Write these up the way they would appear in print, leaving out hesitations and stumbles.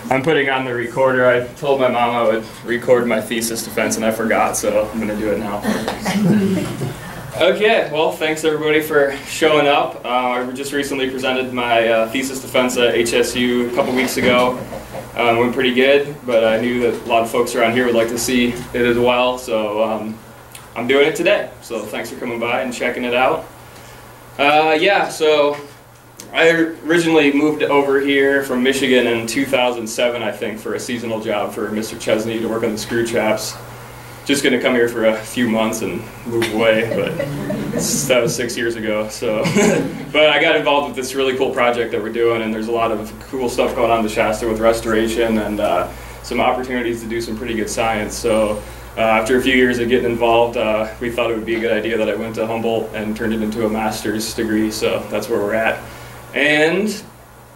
I'm putting on the recorder. I told my mom I would record my thesis defense and I forgot, so I'm going to do it now. Okay, well, thanks everybody for showing up. I just recently presented my thesis defense at HSU a couple weeks ago. Went pretty good, but I knew that a lot of folks around here would like to see it as well, so I'm doing it today. So thanks for coming by and checking it out. Yeah, so I originally moved over here from Michigan in 2007, I think, for a seasonal job for Mr. Chesney to work on the screw traps. Just going to come here for a few months and move away, but that was 6 years ago. So, but I got involved with this really cool project that we're doing, and there's a lot of cool stuff going on in Shasta with restoration and some opportunities to do some pretty good science. So after a few years of getting involved, we thought it would be a good idea that I went to Humboldt and turned it into a master's degree, so that's where we're at. And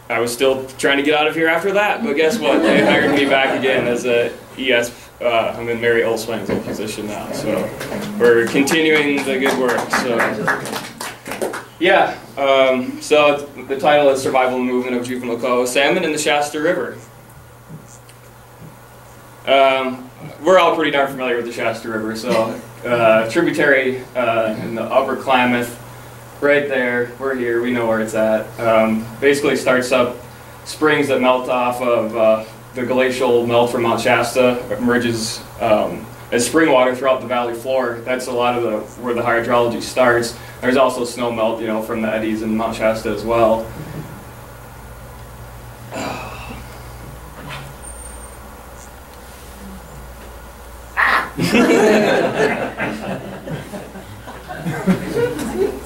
I was still trying to get out of here after that, but guess what? They hired me back again as a ES. I'm in Mary Olswang's position now, so we're continuing the good work. So, yeah, so the title is Survival and Movement of Juvenile Coho Salmon in the Shasta River. We're all pretty darn familiar with the Shasta River, so tributary in the upper Klamath, right there, we're here, we know where it's at. Basically starts up springs that melt off of the glacial melt from Mount Shasta, emerges as spring water throughout the valley floor. That's a lot of where the hydrology starts. There's also snow melt, from the eddies in Mount Shasta as well.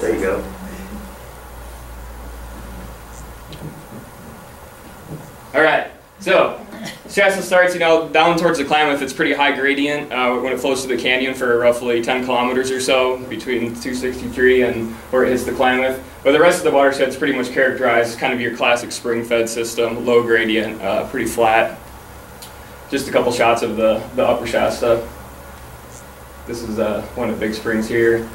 There you go. All right, so Shasta starts, down towards the Klamath. It's pretty high gradient when it flows through the canyon for roughly 10 kilometers or so between 263 and where it hits the Klamath. But the rest of the watershed's pretty much characterized kind of your classic spring-fed system, low gradient, pretty flat. Just a couple shots of the upper Shasta. This is one of the big springs here.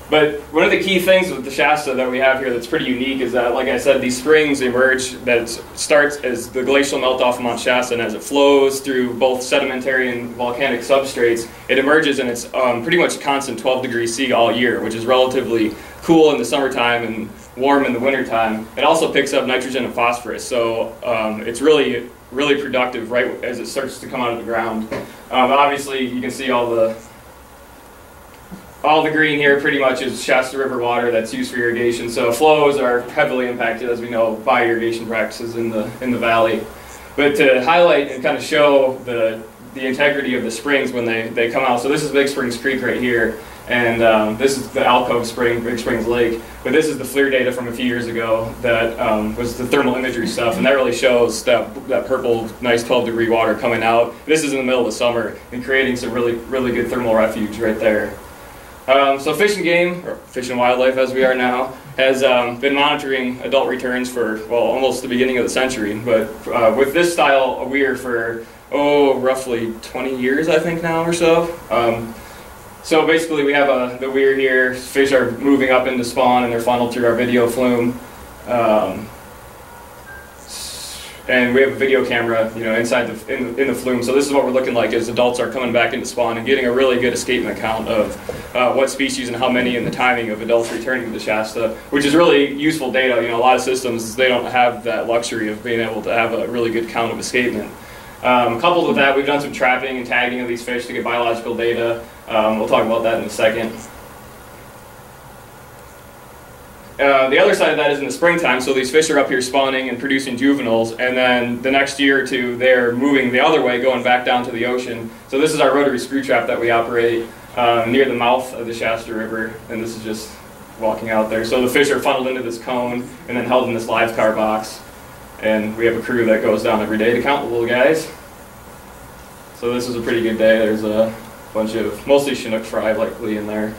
But one of the key things with the Shasta that we have here that's pretty unique is that, like I said, these springs emerge, that starts as the glacial melt off of Mount Shasta, and as it flows through both sedimentary and volcanic substrates, it emerges and it's pretty much constant 12 degrees C all year, which is relatively cool in the summertime and warm in the wintertime. It also picks up nitrogen and phosphorus, so it's really productive right as it starts to come out of the ground. Obviously, you can see all the green here pretty much is Shasta River water that's used for irrigation. So flows are heavily impacted, as we know, by irrigation practices in the valley. But to highlight and kind of show the integrity of the springs when they come out. So this is Big Springs Creek right here, and this is the Alcove Spring, Big Springs Lake. But this is the FLIR data from a few years ago that was the thermal imagery stuff, and that really shows that purple, nice 12-degree water coming out. This is in the middle of the summer and creating some really good thermal refuge right there. So Fish and Game, or Fish and Wildlife as we are now, has been monitoring adult returns for, well, almost the beginning of the century. But with this style of weir for, roughly 20 years, I think now or so. So basically we have the weir here. Fish are moving up into spawn and they're funneled through our video flume. And we have a video camera, inside in the flume. So this is what we're looking like as adults are coming back into spawn and getting a really good escapement count of what species and how many and the timing of adults returning to the Shasta, which is really useful data. A lot of systems, they don't have that luxury of being able to have a really good count of escapement. Coupled with that, we've done some trapping and tagging of these fish to get biological data. We'll talk about that in a second. The other side of that is in the springtime, so these fish are up here spawning and producing juveniles, and then the next year or two they're moving the other way, going back down to the ocean. So this is our rotary screw trap that we operate near the mouth of the Shasta River, and this is just walking out there. So the fish are funneled into this cone and then held in this live car box, and we have a crew that goes down every day to count the little guys. So this is a pretty good day. There's a bunch of mostly Chinook fry likely in there.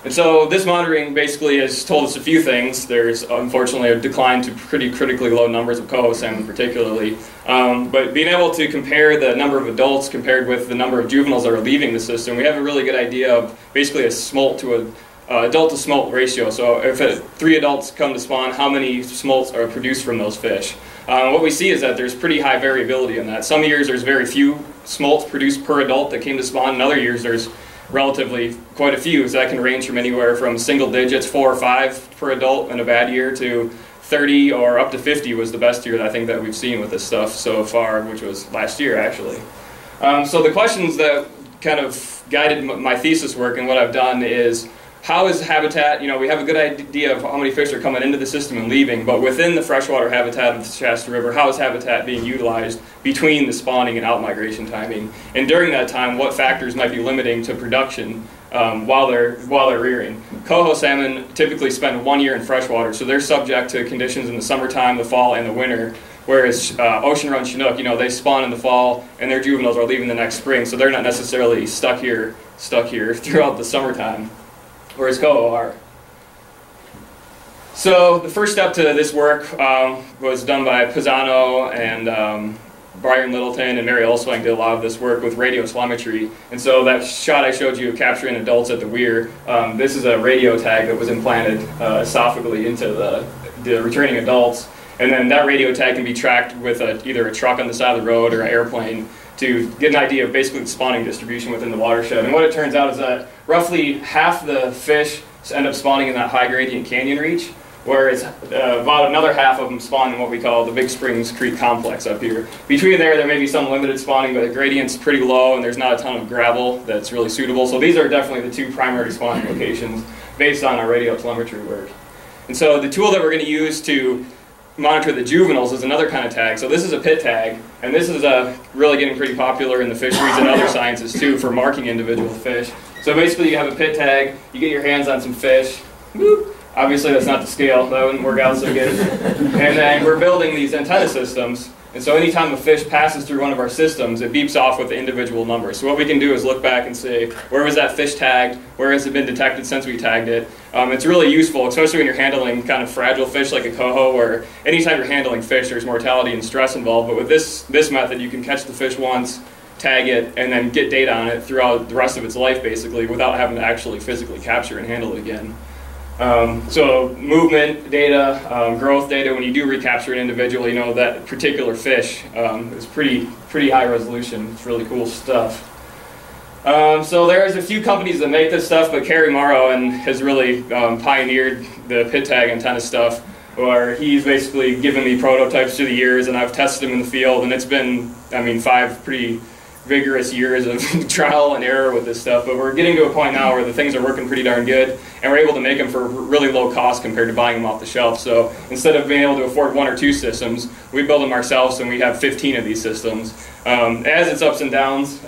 And so this monitoring basically has told us a few things. There's unfortunately a decline to pretty critically low numbers of coho salmon particularly. But being able to compare the number of adults compared with the number of juveniles that are leaving the system, we have a really good idea of basically a smolt to adult to smolt ratio. So if 3 adults come to spawn, how many smolts are produced from those fish? What we see is that there's pretty high variability in that. Some years there's very few smolts produced per adult that came to spawn. In other years there's relatively quite a few. So that can range from anywhere from single digits, 4 or 5 per adult in a bad year, to 30 or up to 50 was the best year that I think that we've seen with this stuff so far, which was last year actually. So the questions that kind of guided my thesis work and what I've done is, how is habitat, we have a good idea of how many fish are coming into the system and leaving, but within the freshwater habitat of the Shasta River, how is habitat being utilized between the spawning and out-migration timing? And during that time, what factors might be limiting to production while they're rearing? Coho salmon typically spend 1 year in freshwater, so they're subject to conditions in the summertime, the fall, and the winter. Whereas ocean-run Chinook, they spawn in the fall and their juveniles are leaving the next spring, so they're not necessarily stuck here throughout the summertime, whereas coho are. So the first step to this work was done by Pisano and Brian Littleton and Mary Olswang did a lot of this work with radio telemetry. And so that shot I showed you of capturing adults at the weir, this is a radio tag that was implanted esophagally into the returning adults. And then that radio tag can be tracked with either a truck on the side of the road or an airplane to get an idea of basically the spawning distribution within the watershed. And what it turns out is that roughly half the fish end up spawning in that high gradient canyon reach, whereas about another half of them spawn in what we call the Big Springs Creek complex up here. Between there may be some limited spawning, but the gradient's pretty low and there's not a ton of gravel that's really suitable. So these are definitely the 2 primary spawning locations based on our radio telemetry work. And so the tool that we're going to use to monitor the juveniles is another kind of tag. So this is a pit tag, and this is really getting pretty popular in the fisheries and other sciences too for marking individual fish. So basically you have a pit tag, you get your hands on some fish, whoop. Obviously that's not to scale, that wouldn't work out so good. And then we're building these antenna systems, and so anytime a fish passes through one of our systems, it beeps off with the individual number. So what we can do is look back and say, where was that fish tagged? Where has it been detected since we tagged it? It's really useful, especially when you're handling kind of fragile fish like a coho, where anytime you're handling fish, there's mortality and stress involved. But with this method, you can catch the fish once, tag it, and then get data on it throughout the rest of its life, basically, without having to actually physically capture and handle it again. So movement data, growth data, when you do recapture an individual, that particular fish is pretty high resolution. It's really cool stuff. So there's a few companies that make this stuff, but Kerry Morrow has really pioneered the pit tag antenna stuff, where he's basically given me prototypes through the years, and I've tested them in the field, and it's been, 5 pretty vigorous years of trial and error with this stuff, but we're getting to a point now where the things are working pretty darn good, and we're able to make them for really low cost compared to buying them off the shelf. So instead of being able to afford 1 or 2 systems, we build them ourselves, and we have 15 of these systems. As its ups and downs,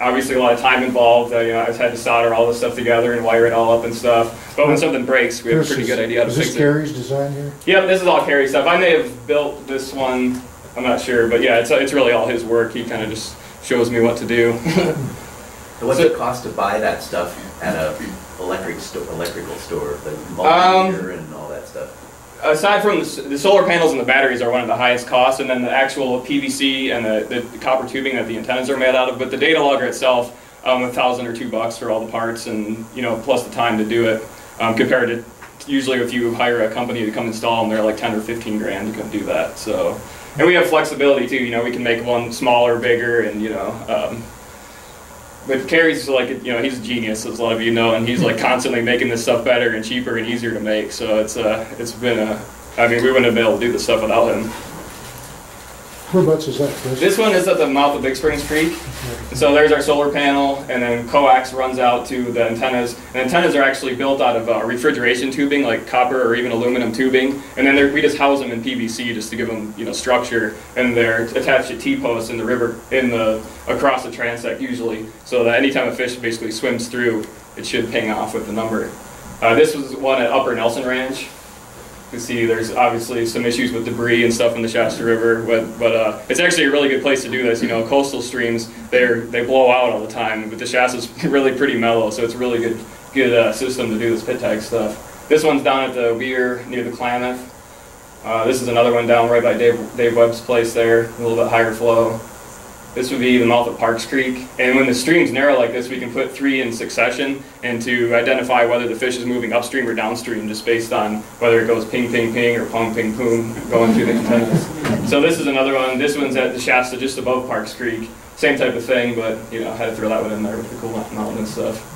obviously a lot of time involved. I've had to solder all this stuff together and wire it all up and stuff. But when something breaks, we have a pretty good idea how to fix it. Is this Kerry's design here? Yep, this is all Kerry stuff. I may have built this one, I'm not sure, but yeah, it's really all his work. He kind of just shows me what to do. What's it cost to buy that stuff at a electrical store, the multimeter and all that stuff? Aside from the solar panels and the batteries are one of the highest costs, and then the actual PVC and the copper tubing that the antennas are made out of, but the data logger itself, $1,000 or $2 for all the parts, and plus the time to do it, compared to usually if you hire a company to come install them, they're like 10 or 15 grand to come do that. So, and we have flexibility too. We can make one smaller, bigger, and but Kerry's like, he's a genius, as a lot of you know, and he's like constantly making this stuff better and cheaper and easier to make. So it's been we wouldn't have been able to do this stuff without him. Whereabouts is that, Chris? This one is at the mouth of Big Springs Creek. And so there's our solar panel, and then coax runs out to the antennas. And antennas are actually built out of refrigeration tubing, like copper or even aluminum tubing. And then we just house them in PVC just to give them, structure. And they're attached to T-posts in the river, across the transect usually, so that anytime a fish basically swims through, it should ping off with the number. This was one at Upper Nelson Ranch. You can see there's obviously some issues with debris and stuff in the Shasta River, but it's actually a really good place to do this. Coastal streams, they blow out all the time, but the Shasta's really pretty mellow, so it's a really good system to do this pit tag stuff. This one's down at the weir near the Klamath. This is another one down right by Dave Webb's place there, a little bit higher flow. This would be the mouth of Parks Creek. And when the stream's narrow like this, we can put 3 in succession and to identify whether the fish is moving upstream or downstream just based on whether it goes ping, ping, ping or pong, ping, poom going through the antennas. So this is another one. This one's at the Shasta just above Parks Creek. Same type of thing, but you know, had to throw that one in there with the cool mountain and stuff.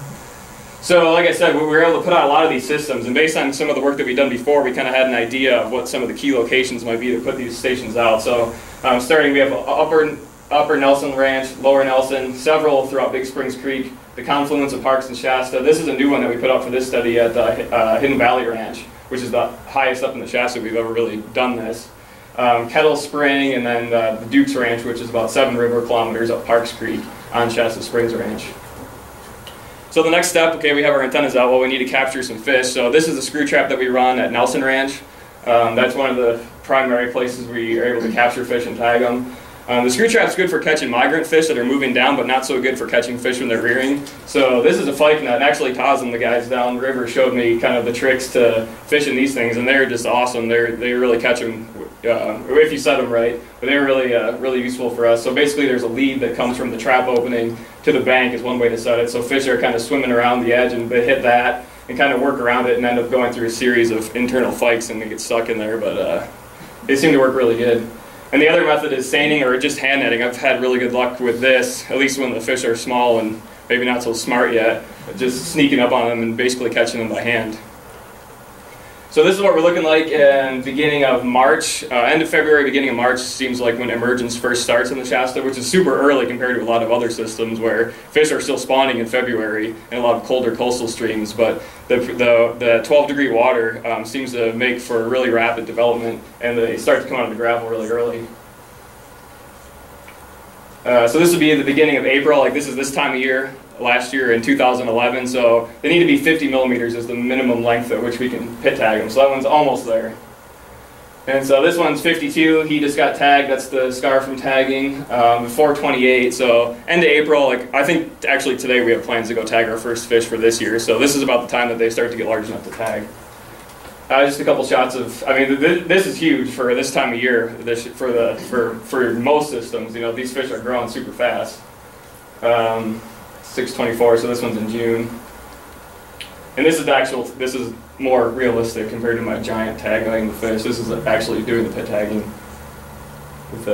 So like I said, we were able to put out a lot of these systems, and based on some of the work that we've done before, we kind of had an idea of what some of the key locations might be to put these stations out. So starting, we have Upper Nelson Ranch, Lower Nelson, several throughout Big Springs Creek, the confluence of Parks and Shasta. This is a new one that we put out for this study at Hidden Valley Ranch, which is the highest up in the Shasta we've ever really done this. Kettle Spring, and then the Duke's Ranch, which is about 7 river kilometers up Parks Creek on Shasta Springs Ranch. So the next step, okay, we have our antennas out. Well, we need to capture some fish. So this is a screw trap that we run at Nelson Ranch. That's one of the primary places we are able to capture fish and tag them. The screw trap's good for catching migrant fish that are moving down, but not so good for catching fish when they're rearing. So this is a fyke net, and actually Taz, the guys down the river, showed me kind of the tricks to fishing these things, and they're just awesome. They really catch them if you set them right, but they're really really useful for us. So basically there's a lead that comes from the trap opening to the bank is one way to set it. So fish are kind of swimming around the edge, and they hit that and kind of work around it and end up going through a series of internal fykes and they get stuck in there, but they seem to work really good. And the other method is seining or just hand netting. I've had really good luck with this, at least when the fish are small and maybe not so smart yet, just sneaking up on them and basically catching them by hand. So this is what we're looking like in beginning of March. End of February, beginning of March seems like when emergence first starts in the Shasta, which is super early compared to a lot of other systems where fish are still spawning in February in a lot of colder coastal streams. But the 12-degree water seems to make for really rapid development, and they start to come out of the gravel really early. So this would be the beginning of April. Like this is this time of year. Last year in 2011, so they need to be 50 millimeters is the minimum length at which we can pit tag them. So that one's almost there. And so this one's 52. He just got tagged. That's the scar from tagging. 428. So end of April. Like I think actually today we have plans to go tag our first fish for this year. So this is about the time that they start to get large enough to tag. Just a couple shots of. I mean, this is huge for this time of year. For most systems, you know, these fish are growing super fast. 624, so this one's in June. And this is more realistic compared to my giant tagging the fish. This is actually doing the pit tagging with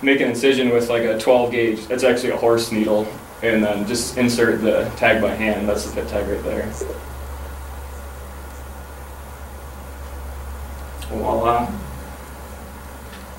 make an incision with like a 12 gauge. That's actually a horse needle, and then just insert the tag by hand. That's the pit tag right there. Voila.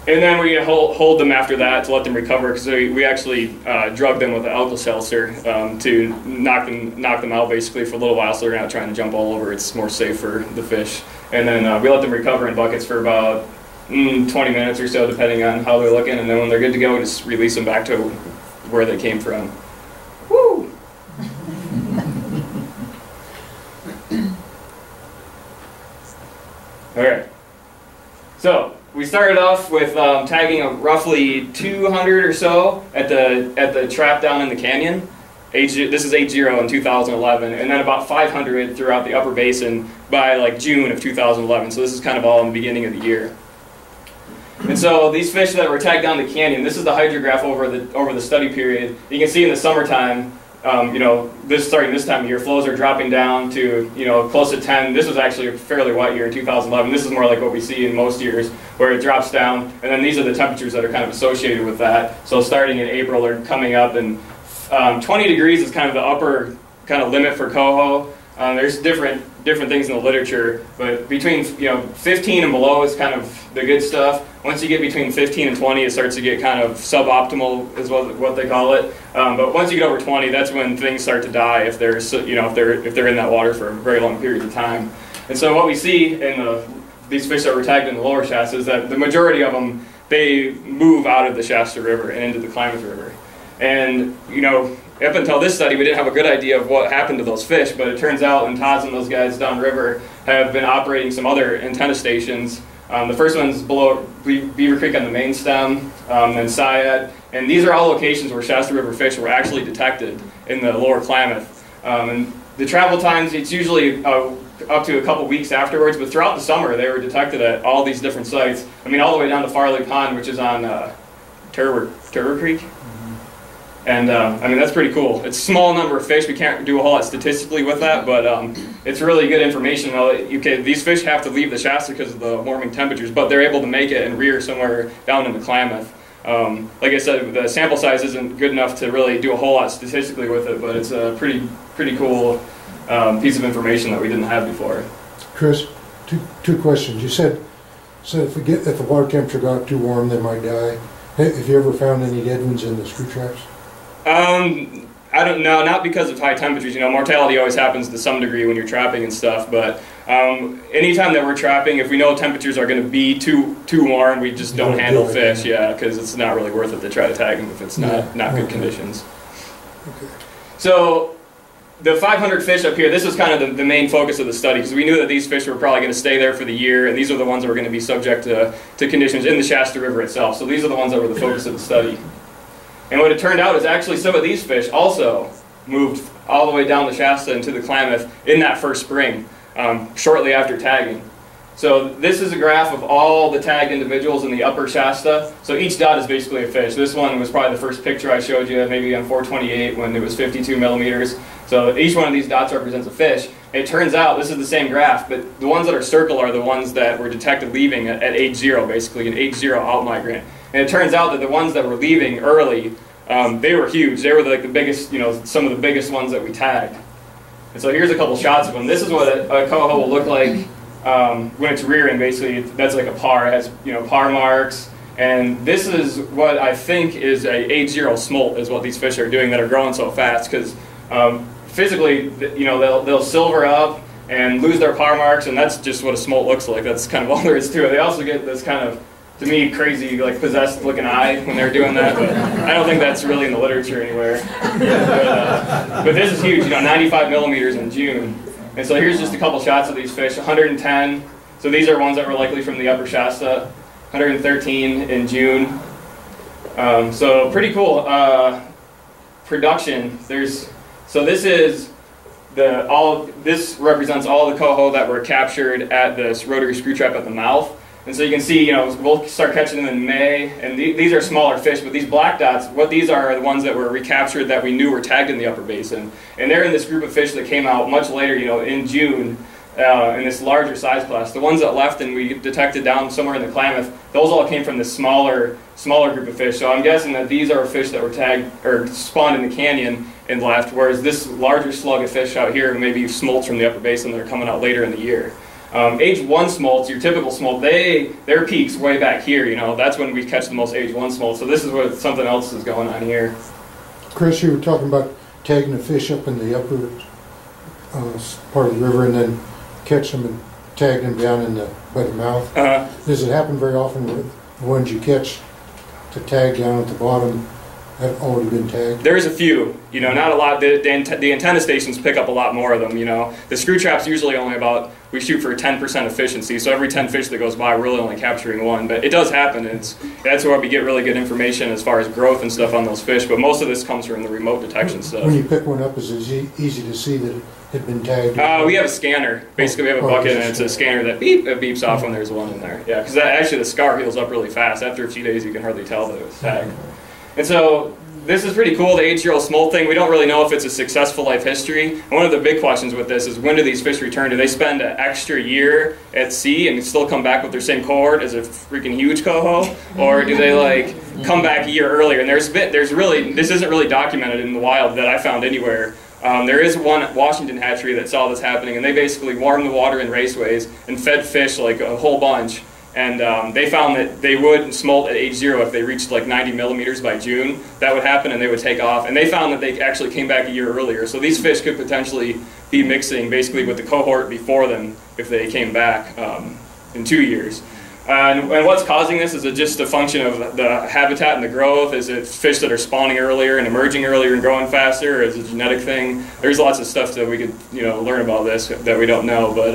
And then we hold them after that to let them recover, because we actually drug them with an Alka-Seltzer to knock them out basically for a little while, so they're not trying to jump all over. It's more safe for the fish. And then we let them recover in buckets for about 20 minutes or so, depending on how they're looking. And then when they're good to go, we just release them back to where they came from. Woo! All right. So we started off with tagging roughly 200 or so at the trap down in the canyon. This is 80 in 2011, and then about 500 throughout the upper basin by like June of 2011. So this is kind of all in the beginning of the year. And so these fish that were tagged down the canyon, this is the hydrograph over the study period. You can see in the summertime, you know, starting this time of year, flows are dropping down to, you know, close to 10. This was actually a fairly wet year in 2011. This is more like what we see in most years, where it drops down, and then these are the temperatures that are kind of associated with that. So starting in April, they're coming up, and 20 degrees is kind of the upper kind of limit for coho. There's different things in the literature, but between 15 and below is kind of the good stuff. Once you get between 15 and 20, it starts to get kind of suboptimal, is what they call it. But once you get over 20, that's when things start to die if they're in that water for a very long period of time. And so what we see in these fish that were tagged in the lower Shasta is that the majority of them, they move out of the Shasta River and into the Klamath River. And up until this study, we didn't have a good idea of what happened to those fish, but it turns out, and Taz and those guys downriver have been operating some other antenna stations. The first one's below Beaver Creek on the main stem, then Syed, and these are all locations where Shasta River fish were actually detected in the lower Klamath. And the travel times, it's usually up to a couple weeks afterwards, but throughout the summer they were detected at all these different sites. I mean, all the way down to Farley Pond, which is on Turner Creek. And I mean, that's pretty cool. It's a small number of fish. We can't do a whole lot statistically with that, but it's really good information. These fish have to leave the Shasta because of the warming temperatures, but they're able to make it and rear somewhere down in the Klamath. Like I said, the sample size isn't good enough to really do a whole lot statistically with it, but it's a pretty cool piece of information that we didn't have before. Chris, two questions. You said if the water temperature got too warm, they might die. Have you ever found any dead ones in the screw traps? I don't know, not because of high temperatures. You know, mortality always happens to some degree when you're trapping and stuff, but anytime that we're trapping, if we know temperatures are going to be too warm, we just don't handle fish, because it's not really worth it to try to tag them if it's not good conditions. Okay. So the 500 fish up here, this was kind of the main focus of the study, because we knew that these fish were probably going to stay there for the year, and these are the ones that were going to be subject to conditions in the Shasta River itself. So these are the ones that were the focus of the study. And what it turned out is actually some of these fish also moved all the way down the Shasta into the Klamath in that first spring, shortly after tagging. So this is a graph of all the tagged individuals in the upper Shasta. So each dot is basically a fish. This one was probably the first picture I showed you, maybe on 428 when it was 52 millimeters. So each one of these dots represents a fish. It turns out, this is the same graph, but the ones that are circled are the ones that were detected leaving at age 0, basically, an age 0 out-migrant. And it turns out that the ones that were leaving early, they were huge. They were like the biggest, some of the biggest ones that we tagged. And so here's a couple shots of them. This is what a coho will look like when it's rearing. Basically, that's like a par. It has par marks. And this is what I think is a age 0 smolt is what these fish are doing that are growing so fast, because physically, they'll silver up and lose their par marks, and that's just what a smolt looks like. That's kind of all there is to it. They also get this kind of, to me, crazy, like possessed looking eye when they're doing that, but I don't think that's really in the literature anywhere. But this is huge, 95 millimeters in June. And so here's just a couple shots of these fish, 110. So these are ones that were likely from the upper Shasta, 113 in June. So pretty cool production. So this is this represents all the coho that were captured at this rotary screw trap at the mouth. And so you can see, we'll start catching them in May, and these are smaller fish, but these black dots, what these are the ones that were recaptured that we knew were tagged in the upper basin. And they're in this group of fish that came out much later, in June, in this larger size class. The ones that left and we detected down somewhere in the Klamath, those all came from this smaller group of fish. So I'm guessing that these are fish that were tagged or spawned in the canyon and left, whereas this larger slug of fish out here maybe smolts from the upper basin that are coming out later in the year. Age 1 smolts, your typical smolt, their peak's way back here, that's when we catch the most age 1 smolts. So this is what something else is going on here. Chris, you were talking about tagging the fish up in the upper part of the river and then catch them and tag them down by the mouth. Does it happen very often with the ones you catch to tag down at the bottom have already been tagged? There's a few, not a lot. The antenna stations pick up a lot more of them, The screw trap's usually only we shoot for 10% efficiency, so every 10 fish that goes by, we're really only capturing 1. But it does happen. That's where we get really good information as far as growth and stuff on those fish, but most of this comes from the remote detection stuff. When you pick one up, is it easy to see that it had been tagged? We have a scanner. Basically, we have a bucket, and it's a scanner that it beeps off when there's one in there. Yeah, because actually the scar heals up really fast. After a few days, you can hardly tell that it was tagged. And so this is pretty cool, the age 0 smolt thing. We don't really know if it's a successful life history. And one of the big questions with this is, when do these fish return? Do they spend an extra year at sea and still come back with their same cohort as a freaking huge coho? Or do they come back a year earlier? And this isn't really documented in the wild that I found anywhere. There is one Washington hatchery that saw this happening, and they basically warmed the water in raceways and fed fish like a whole bunch. And they found that they would smolt at age 0 if they reached like 90 millimeters by June. That would happen and they would take off. And they found that they actually came back a year earlier. So these fish could potentially be mixing basically with the cohort before them if they came back in 2 years. And what's causing this? Is it just a function of the habitat and the growth? Is it fish that are spawning earlier and emerging earlier and growing faster? Or is it a genetic thing? There's lots of stuff that we could learn about this that we don't know, but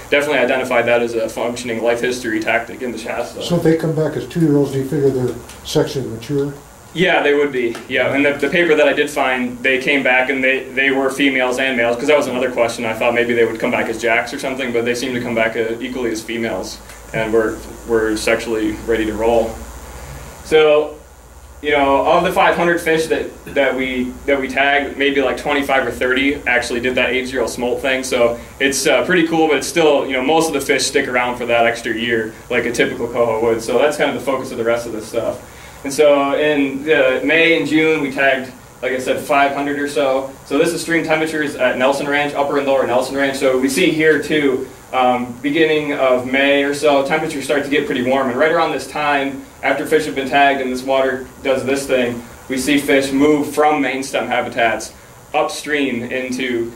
definitely identified that as a functioning life history tactic in the Shasta. So if they come back as 2-year-olds, do you figure they're sexually mature? Yeah, they would be. Yeah, and the paper that I did find, they came back and they were females and males, because that was another question. I thought maybe they would come back as jacks or something, but they seem to come back equally as females, and we're sexually ready to roll. So, you know, of the 500 fish that we tagged, maybe like 25 or 30 actually did that age 0 smolt thing. So it's pretty cool, but it's still, you know, most of the fish stick around for that extra year, like a typical coho would. So that's kind of the focus of the rest of this stuff. And so in May and June, we tagged, like I said, 500 or so. So this is stream temperatures at Nelson Ranch, upper and lower Nelson Ranch. So we see here too, beginning of May or so, temperatures start to get pretty warm. And right around this time, after fish have been tagged and this water does this thing, we see fish move from main stem habitats upstream into,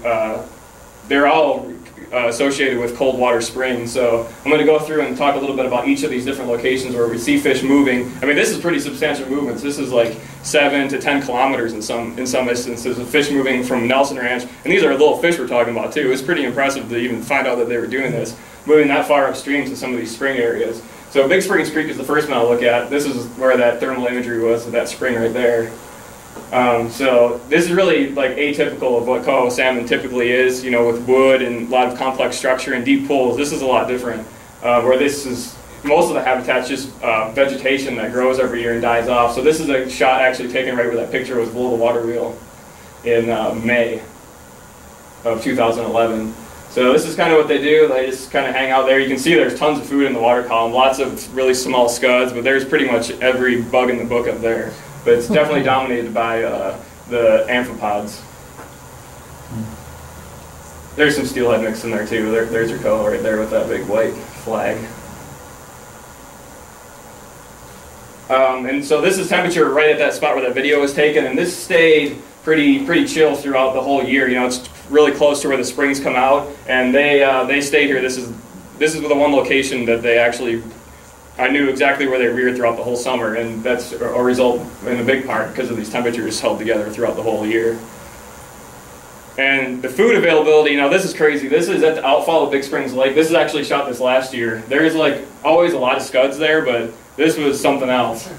they're all associated with cold water springs. So I'm going to go through and talk a little bit about each of these different locations where we see fish moving. I mean, this is pretty substantial movements. This is like 7 to 10 kilometers in some instances of fish moving from Nelson Ranch. And these are little fish we're talking about too. It's pretty impressive to even find out that they were doing this, moving that far upstream to some of these spring areas. So Big Springs Creek is the first one I'll look at. This is where that thermal imagery was of that spring right there. So this is really like atypical of what coho salmon typically is, you know, with wood and a lot of complex structure and deep pools. This is a lot different, where this is, most of the habitat's just vegetation that grows every year and dies off. So this is a shot actually taken right where that picture was below the water wheel in May of 2011. So this is kind of what they do. They just kind of hang out there. You can see there's tons of food in the water column, lots of really small scuds, but there's pretty much every bug in the book up there. But it's definitely dominated by the amphipods. There's some steelhead mixed in there too. There's your coho right there with that big white flag. And so this is temperature right at that spot where that video was taken, and this stayed pretty chill throughout the whole year. You know, it's really close to where the springs come out, and they stayed here. This is the one location that they actually, I knew exactly where they reared throughout the whole summer, and that's a result in a big part because of these temperatures held together throughout the whole year. And the food availability, you know, this is crazy. This is at the outfall of Big Springs Lake. This is actually shot this last year. There's like always a lot of scuds there, but this was something else.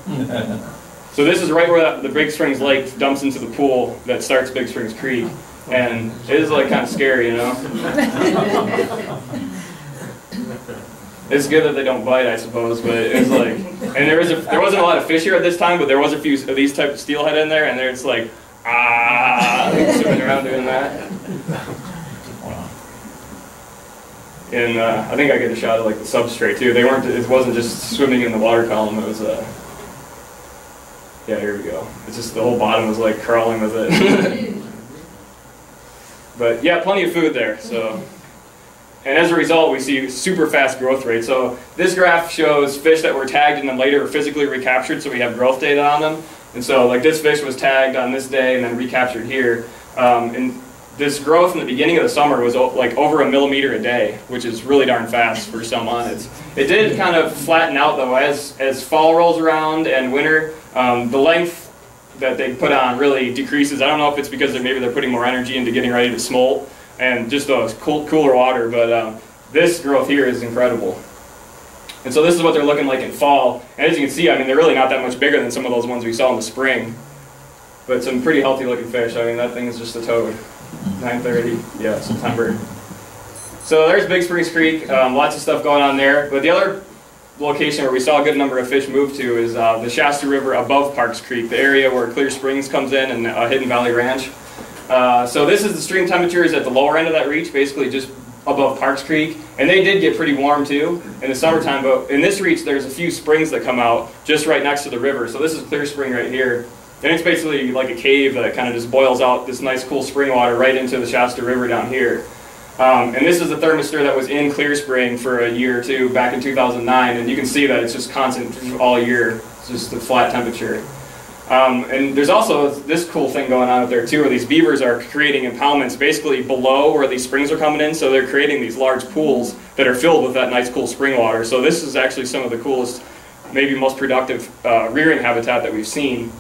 So this is right where the Big Springs Lake dumps into the pool that starts Big Springs Creek. And it is like kind of scary, you know? It's good that they don't bite, I suppose, but it was like, and there wasn't a lot of fish here at this time, but there was a few of these type of steelhead in there, and they're just like, swimming around doing that. And I think I get a shot of like the substrate too. It wasn't just swimming in the water column, it was, yeah, here we go. It's just the whole bottom was like crawling with it. But yeah, plenty of food there, so. And as a result, we see super fast growth rate. So this graph shows fish that were tagged and then later were physically recaptured, so we have growth data on them. And so like this fish was tagged on this day and then recaptured here. And this growth in the beginning of the summer was like over 1 millimeter a day, which is really darn fast for salmonids. It did kind of flatten out though as fall rolls around and winter. The length that they put on really decreases. I don't know if it's because maybe they're putting more energy into getting ready to smolt and just cooler water, but this growth here is incredible. And so this is what they're looking like in fall. And as you can see, I mean, they're really not that much bigger than some of those ones we saw in the spring. But some pretty healthy looking fish. I mean, that thing is just a toad. 9:30, yeah, September. So there's Big Springs Creek, lots of stuff going on there. But the other location where we saw a good number of fish move to is the Shasta River above Parks Creek, the area where Clear Springs comes in and Hidden Valley Ranch. So this is the stream temperatures at the lower end of that reach, basically just above Parks Creek. And they did get pretty warm too in the summertime, but in this reach there's a few springs that come out just right next to the river. So this is Clear Spring right here. And it's basically like a cave that kind of just boils out this nice cool spring water right into the Shasta River down here. And this is a thermistor that was in Clear Spring for a year or two back in 2009, and you can see that it's just constant all year. It's just a flat temperature. And there's also this cool thing going on up there too, where these beavers are creating impoundments basically below where these springs are coming in, so they're creating these large pools that are filled with that nice cool spring water. So this is actually some of the coolest, maybe most productive rearing habitat that we've seen.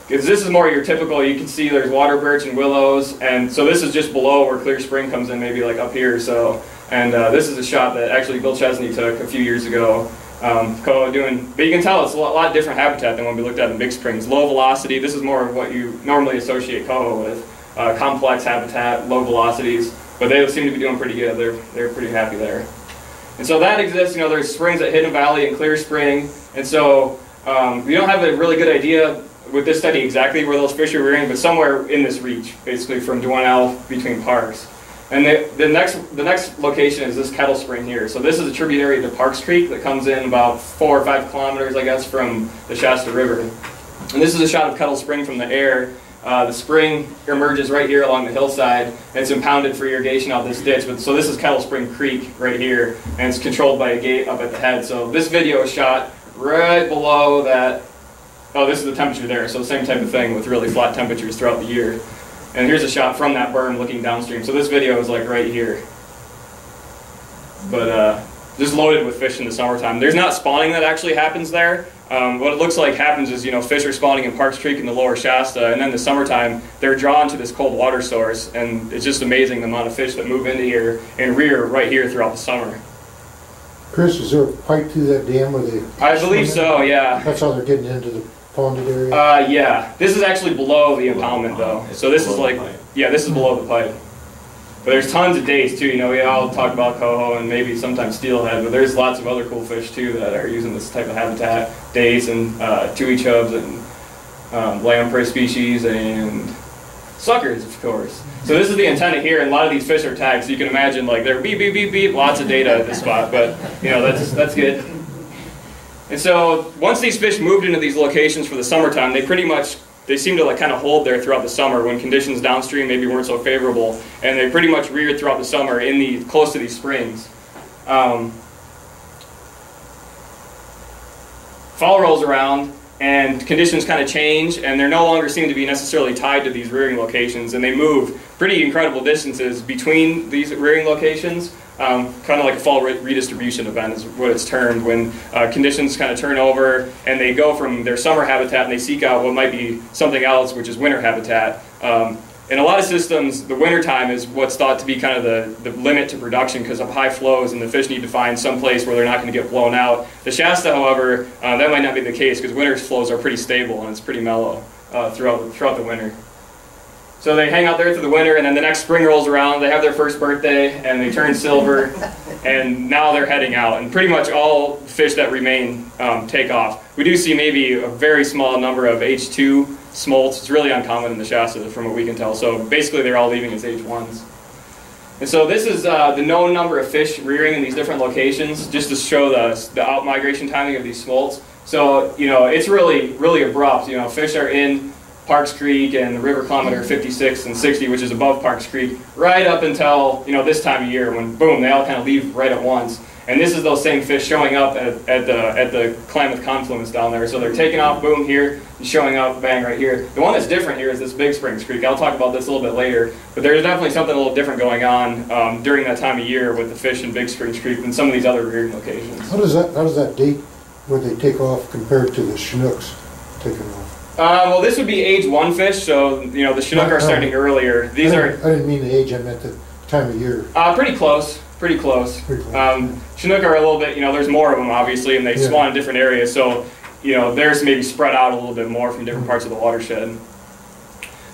Because this is more your typical, you can see there's water birch and willows, and so this is just below where Clear Spring comes in, maybe like up here or so. And this is a shot that actually Bill Chesney took a few years ago. But you can tell it's a lot different habitat than when we looked at in Big Springs. Low velocity, this is more of what you normally associate coho with. Complex habitat, low velocities, but they seem to be doing pretty good. They're pretty happy there. And so that exists, you know, there's springs at Hidden Valley and Clear Spring, and so We don't have a really good idea with this study exactly where those fish are rearing, but somewhere in this reach, basically from Dwinell between parks. And the next location is this kettle spring here. So this is a tributary to Parks Creek that comes in about 4 or 5 kilometers, I guess, from the Shasta River. And this is a shot of Kettle Spring from the air. The spring emerges right here along the hillside, and it's impounded for irrigation out this ditch. So this is Kettle Spring Creek right here, and it's controlled by a gate up at the head. So this video is shot right below that. Oh, this is the temperature there, so the same type of thing with really flat temperatures throughout the year. And here's a shot from that berm looking downstream. So this video is like right here. But just loaded with fish in the summertime. There's not spawning that actually happens there. What it looks like happens is, fish are spawning in Parks Creek in the lower Shasta, and then in the summertime, they're drawn to this cold water source, and it's just amazing the amount of fish that move into here and rear right here throughout the summer. Chris, is there a pipe through that dam where they... I believe so, yeah. That's how they're getting into the ponded area? Yeah. This is actually below the impoundment, though. So this is like, yeah, this is below the pipe. But there's tons of dace, too. We all talk about coho and maybe sometimes steelhead, but there's lots of other cool fish, too, that are using this type of habitat. Dace and tui chubs and lamprey species and suckers, of course. So this is the antenna here, and a lot of these fish are tagged, so you can imagine, like, they're beep, beep, beep, beep, lots of data at this spot, but, that's good. And so once these fish moved into these locations for the summertime, they seem to like kind of hold there throughout the summer when conditions downstream maybe weren't so favorable, and they pretty much reared throughout the summer close to these springs. Fall rolls around and conditions kind of change, and they no longer seem to be necessarily tied to these rearing locations, and they move pretty incredible distances between these rearing locations. Kind of like a fall redistribution event is what it's termed, when conditions kind of turn over and they go from their summer habitat and they seek out what might be something else, which is winter habitat. In a lot of systems, the winter time is what's thought to be kind of the limit to production because of high flows, and the fish need to find some place where they're not going to get blown out. The Shasta, however, that might not be the case because winter flows are pretty stable and it's pretty mellow throughout the winter. So they hang out there through the winter, and then the next spring rolls around, they have their first birthday, and they turn silver, and now they're heading out. And pretty much all fish that remain take off. We do see maybe a very small number of H2 smolts. It's really uncommon in the Shasta from what we can tell. So basically they're all leaving as H1s. And so this is the known number of fish rearing in these different locations, just to show the out-migration timing of these smolts. So, it's really, really abrupt. Fish are in Parks Creek and the river kilometer 56 and 60, which is above Parks Creek, right up until this time of year when boom, they all kind of leave right at once. And this is those same fish showing up at the Klamath confluence down there. So they're taking off, boom, here, and showing up, bang, right here. The one that's different here is this Big Springs Creek. I'll talk about this a little bit later, but there's definitely something a little different going on during that time of year with the fish in Big Springs Creek than some of these other rearing locations. How does that date where they take off compared to the Chinooks taking off? Well, this would be age 1 fish, so the Chinook are starting earlier. These I didn't mean the age, I meant the time of year. Pretty close. Pretty close. Chinook are a little bit, there's more of them obviously, and they spawn in different areas, so theirs maybe spread out a little bit more from different parts of the watershed.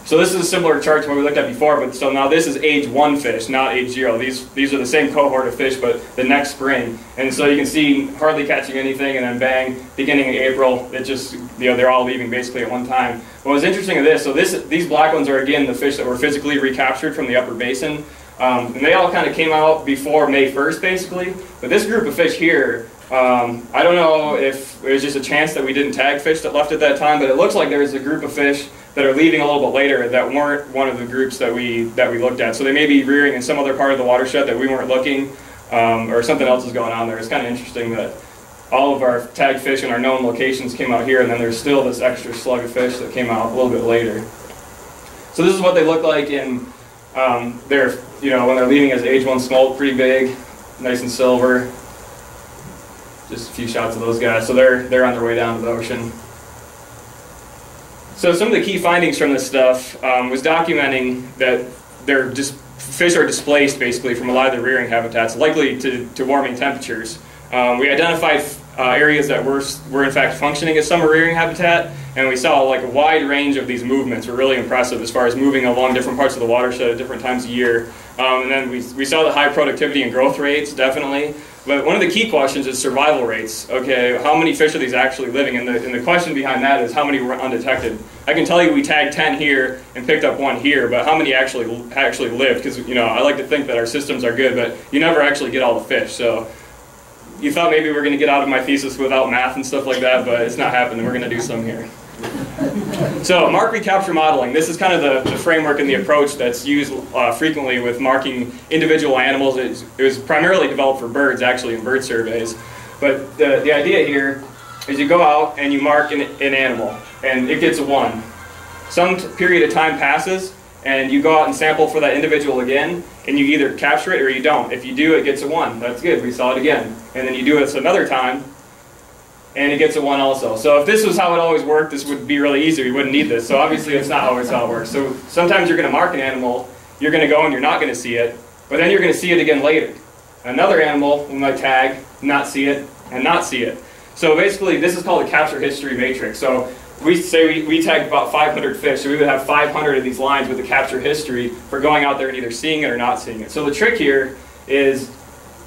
So this is a similar chart to what we looked at before, but so now this is age 1 fish, not age 0. These are the same cohort of fish, but the next spring. And so you can see hardly catching anything, and then bang, beginning of April, it just, they're all leaving basically at one time. What was interesting of this, so these black ones are again the fish that were physically recaptured from the upper basin. And they all kind of came out before May 1st basically. But this group of fish here, I don't know if it was just a chance that we didn't tag fish that left at that time, but it looks like there's a group of fish that are leaving a little bit later that weren't one of the groups that we looked at. So they may be rearing in some other part of the watershed that we weren't looking, or something else is going on there. It's kind of interesting that all of our tagged fish in our known locations came out here, and then there's still this extra slug of fish that came out a little bit later. So this is what they look like in when they're leaving as age 1 smolt, pretty big, nice and silver. Just a few shots of those guys. So they're on their way down to the ocean. So some of the key findings from this stuff was documenting that fish are displaced basically from a lot of the rearing habitats, likely to warming temperatures. We identified areas that were in fact functioning as summer rearing habitat, and we saw like a wide range of these movements were really impressive as far as moving along different parts of the watershed at different times of year. And then we saw the high productivity and growth rates, definitely. But one of the key questions is survival rates. Okay, how many fish are these actually living? And the question behind that is how many were undetected. I can tell you we tagged 10 here and picked up 1 here, but how many actually lived? Because I like to think that our systems are good, but you never actually get all the fish. So you thought maybe we were going to get out of my thesis without math and stuff like that, but it's not happening. We're going to do some here. So mark recapture modeling. This is kind of the framework and the approach that's used frequently with marking individual animals. It was primarily developed for birds, actually, in bird surveys. But the idea here is you go out and you mark an animal, and it gets a 1. Some period of time passes, and you go out and sample for that individual again, and you either capture it or you don't. If you do, it gets a 1. That's good. We saw it again. And then you do it another time, and it gets a 1 also. So if this was how it always worked, this would be really easy. We wouldn't need this. So obviously it's not always how it works. So sometimes you're going to mark an animal, you're going to go and you're not going to see it, but then you're going to see it again later. Another animal we might tag, not see it, and not see it. So basically this is called a capture history matrix. So we say we tagged about 500 fish, so we would have 500 of these lines with the capture history for going out there and either seeing it or not seeing it. So the trick here is,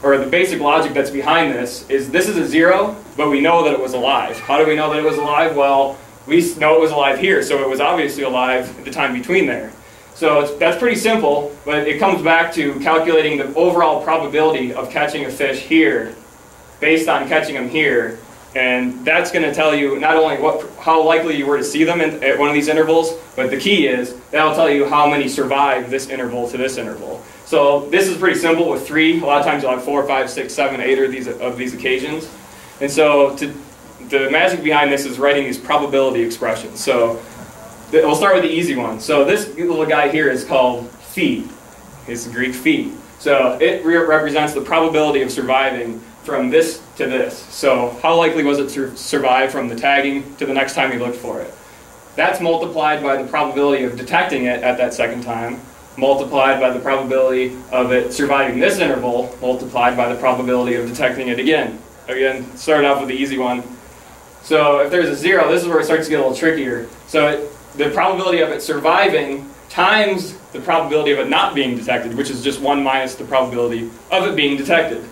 or the basic logic that's behind this is a 0, but we know that it was alive. How do we know that it was alive? Well, we know it was alive here, so it was obviously alive at the time between there. So that's pretty simple, but it comes back to calculating the overall probability of catching a fish here based on catching them here. And that's going to tell you not only how likely you were to see them at one of these intervals, but the key is that'll tell you how many survived this interval to this interval. So this is pretty simple with 3. A lot of times you'll have 4, 5, 6, 7, 8 of these occasions. And so the magic behind this is writing these probability expressions. So we'll start with the easy one. So this little guy here is called phi. It's the Greek phi. So it represents the probability of surviving from this to this. So how likely was it to survive from the tagging to the next time you looked for it? That's multiplied by the probability of detecting it at that second time, multiplied by the probability of it surviving this interval, multiplied by the probability of detecting it again. Again, started off with the easy one. So if there's a 0, this is where it starts to get a little trickier. So the probability of it surviving times the probability of it not being detected, which is just 1 minus the probability of it being detected.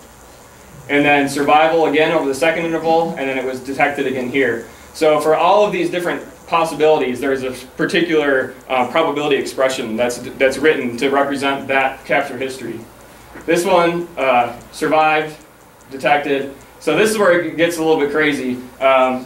And then survival again over the second interval, and then it was detected again here. So for all of these different possibilities, there's a particular probability expression that's written to represent that capture history. This one, survived, detected. So this is where it gets a little bit crazy.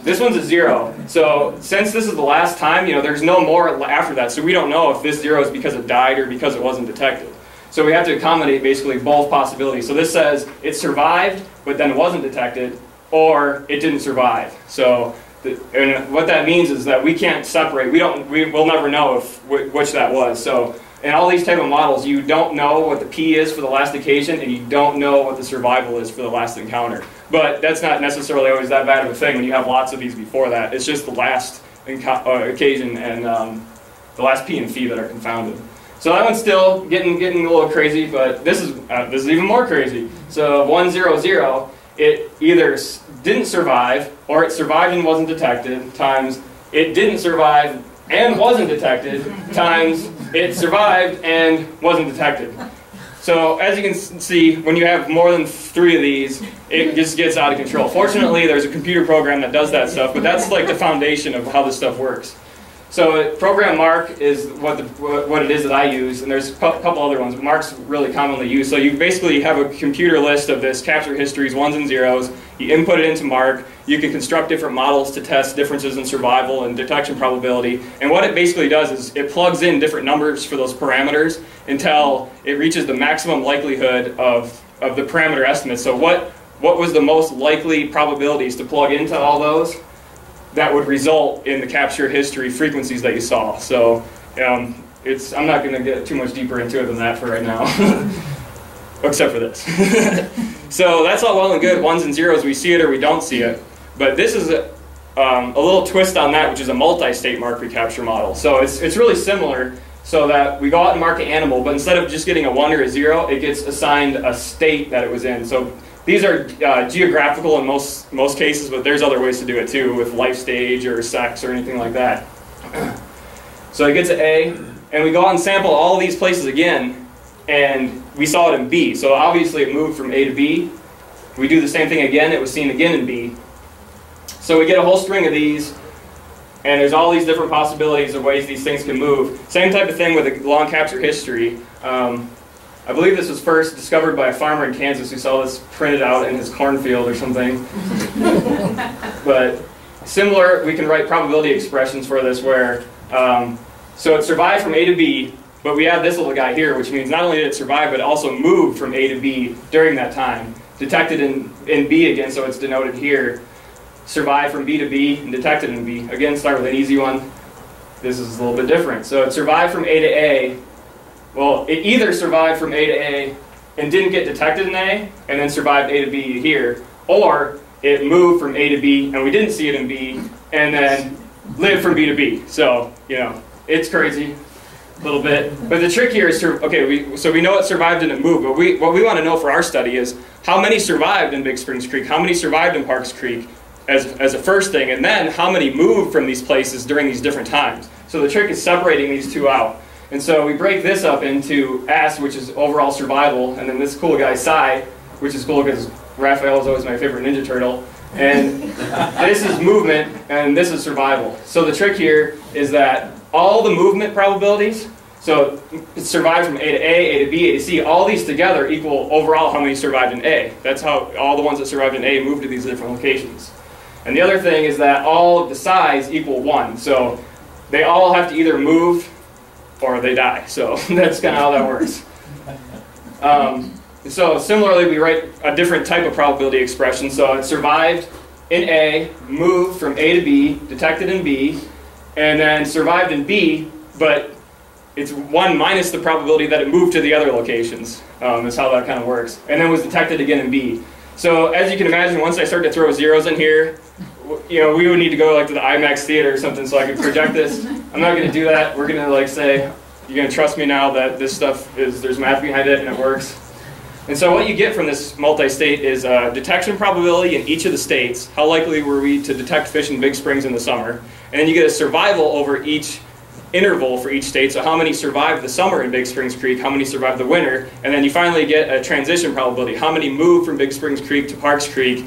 This one's a 0. So since this is the last time, there's no more after that. So we don't know if this 0 is because it died or because it wasn't detected. So we have to accommodate basically both possibilities. So this says it survived, but then wasn't detected, or it didn't survive. So and what that means is that we can't separate. We'll never know which that was. So in all these type of models, you don't know what the P is for the last occasion, and you don't know what the survival is for the last encounter. But that's not necessarily always that bad of a thing when you have lots of these before that. It's just the last occasion and the last P and phi that are confounded. So that one's still getting a little crazy, but this is even more crazy. So 1, 0, 0, it either didn't survive, or it survived and wasn't detected, times it didn't survive and wasn't detected, times it survived and wasn't detected. So as you can see, when you have more than 3 of these, it just gets out of control. Fortunately, there's a computer program that does that stuff, but that's like the foundation of how this stuff works. So program mark is what it is that I use, and there's a couple other ones, but mark's really commonly used. So you basically have a computer list of this capture histories, 1s and 0s. You input it into mark. You can construct different models to test differences in survival and detection probability. And what it basically does is it plugs in different numbers for those parameters until it reaches the maximum likelihood of the parameter estimates. So what was the most likely probabilities to plug into all those that would result in the capture history frequencies that you saw. So I'm not going to get too much deeper into it than that for right now, except for this. So that's all well and good, 1s and 0s, we see it or we don't see it. But this is a little twist on that, which is a multi-state mark recapture model. So it's really similar, so that we go out and mark an animal, but instead of just getting a 1 or a 0, it gets assigned a state that it was in. So these are geographical in most cases, but there's other ways to do it too, with life stage or sex or anything like that. So it gets an A, and we go out and sample all of these places again, and we saw it in B. So obviously it moved from A to B. We do the same thing again, it was seen again in B. So we get a whole string of these, and there's all these different possibilities of ways these things can move. Same type of thing with a long capture history. I believe this was first discovered by a farmer in Kansas who saw this printed out in his cornfield or something. But similar, we can write probability expressions for this where, so it survived from A to B, but we have this little guy here, which means not only did it survive, but it also moved from A to B during that time. Detected in B again, so it's denoted here. Survived from B to B and detected in B. Again, start with an easy one. This is a little bit different. So it survived from A to A. Well, it either survived from A to A and didn't get detected in A, and then survived A to B here, or it moved from A to B and we didn't see it in B, and then lived from B to B. So, you know, it's crazy a little bit. But the trick here is, okay, so we know it survived and it moved, but what we want to know for our study is how many survived in Big Springs Creek, how many survived in Parks Creek as a first thing, and then how many moved from these places during these different times. So the trick is separating these two out. And so we break this up into S, which is overall survival, and then this cool guy, Psi, which is cool because Raphael is always my favorite Ninja Turtle. And this is movement, and this is survival. So the trick here is that all the movement probabilities, so it survived from A to A to B, A to C, all these together equal overall how many survived in A. That's how all the ones that survived in A moved to these different locations. And the other thing is that all of the Psi's equal 1. So they all have to either move or they die. So that's kind of how that works. So similarly, we write a different type of probability expression. So it survived in A, moved from A to B, detected in B, and then survived in B, but it's 1 minus the probability that it moved to the other locations, is how that kind of works. And then was detected again in B. So as you can imagine, once I start to throw zeros in here, you know, we would need to go like to the IMAX theater or something so I could project this. I'm not going to do that. We're going to like say, you're going to trust me now that this stuff is, there's math behind it and it works. And so what you get from this multi-state is detection probability in each of the states. How likely were we to detect fish in Big Springs in the summer? And then you get a survival over each interval for each state. So how many survived the summer in Big Springs Creek? How many survived the winter? And then you finally get a transition probability. How many moved from Big Springs Creek to Parks Creek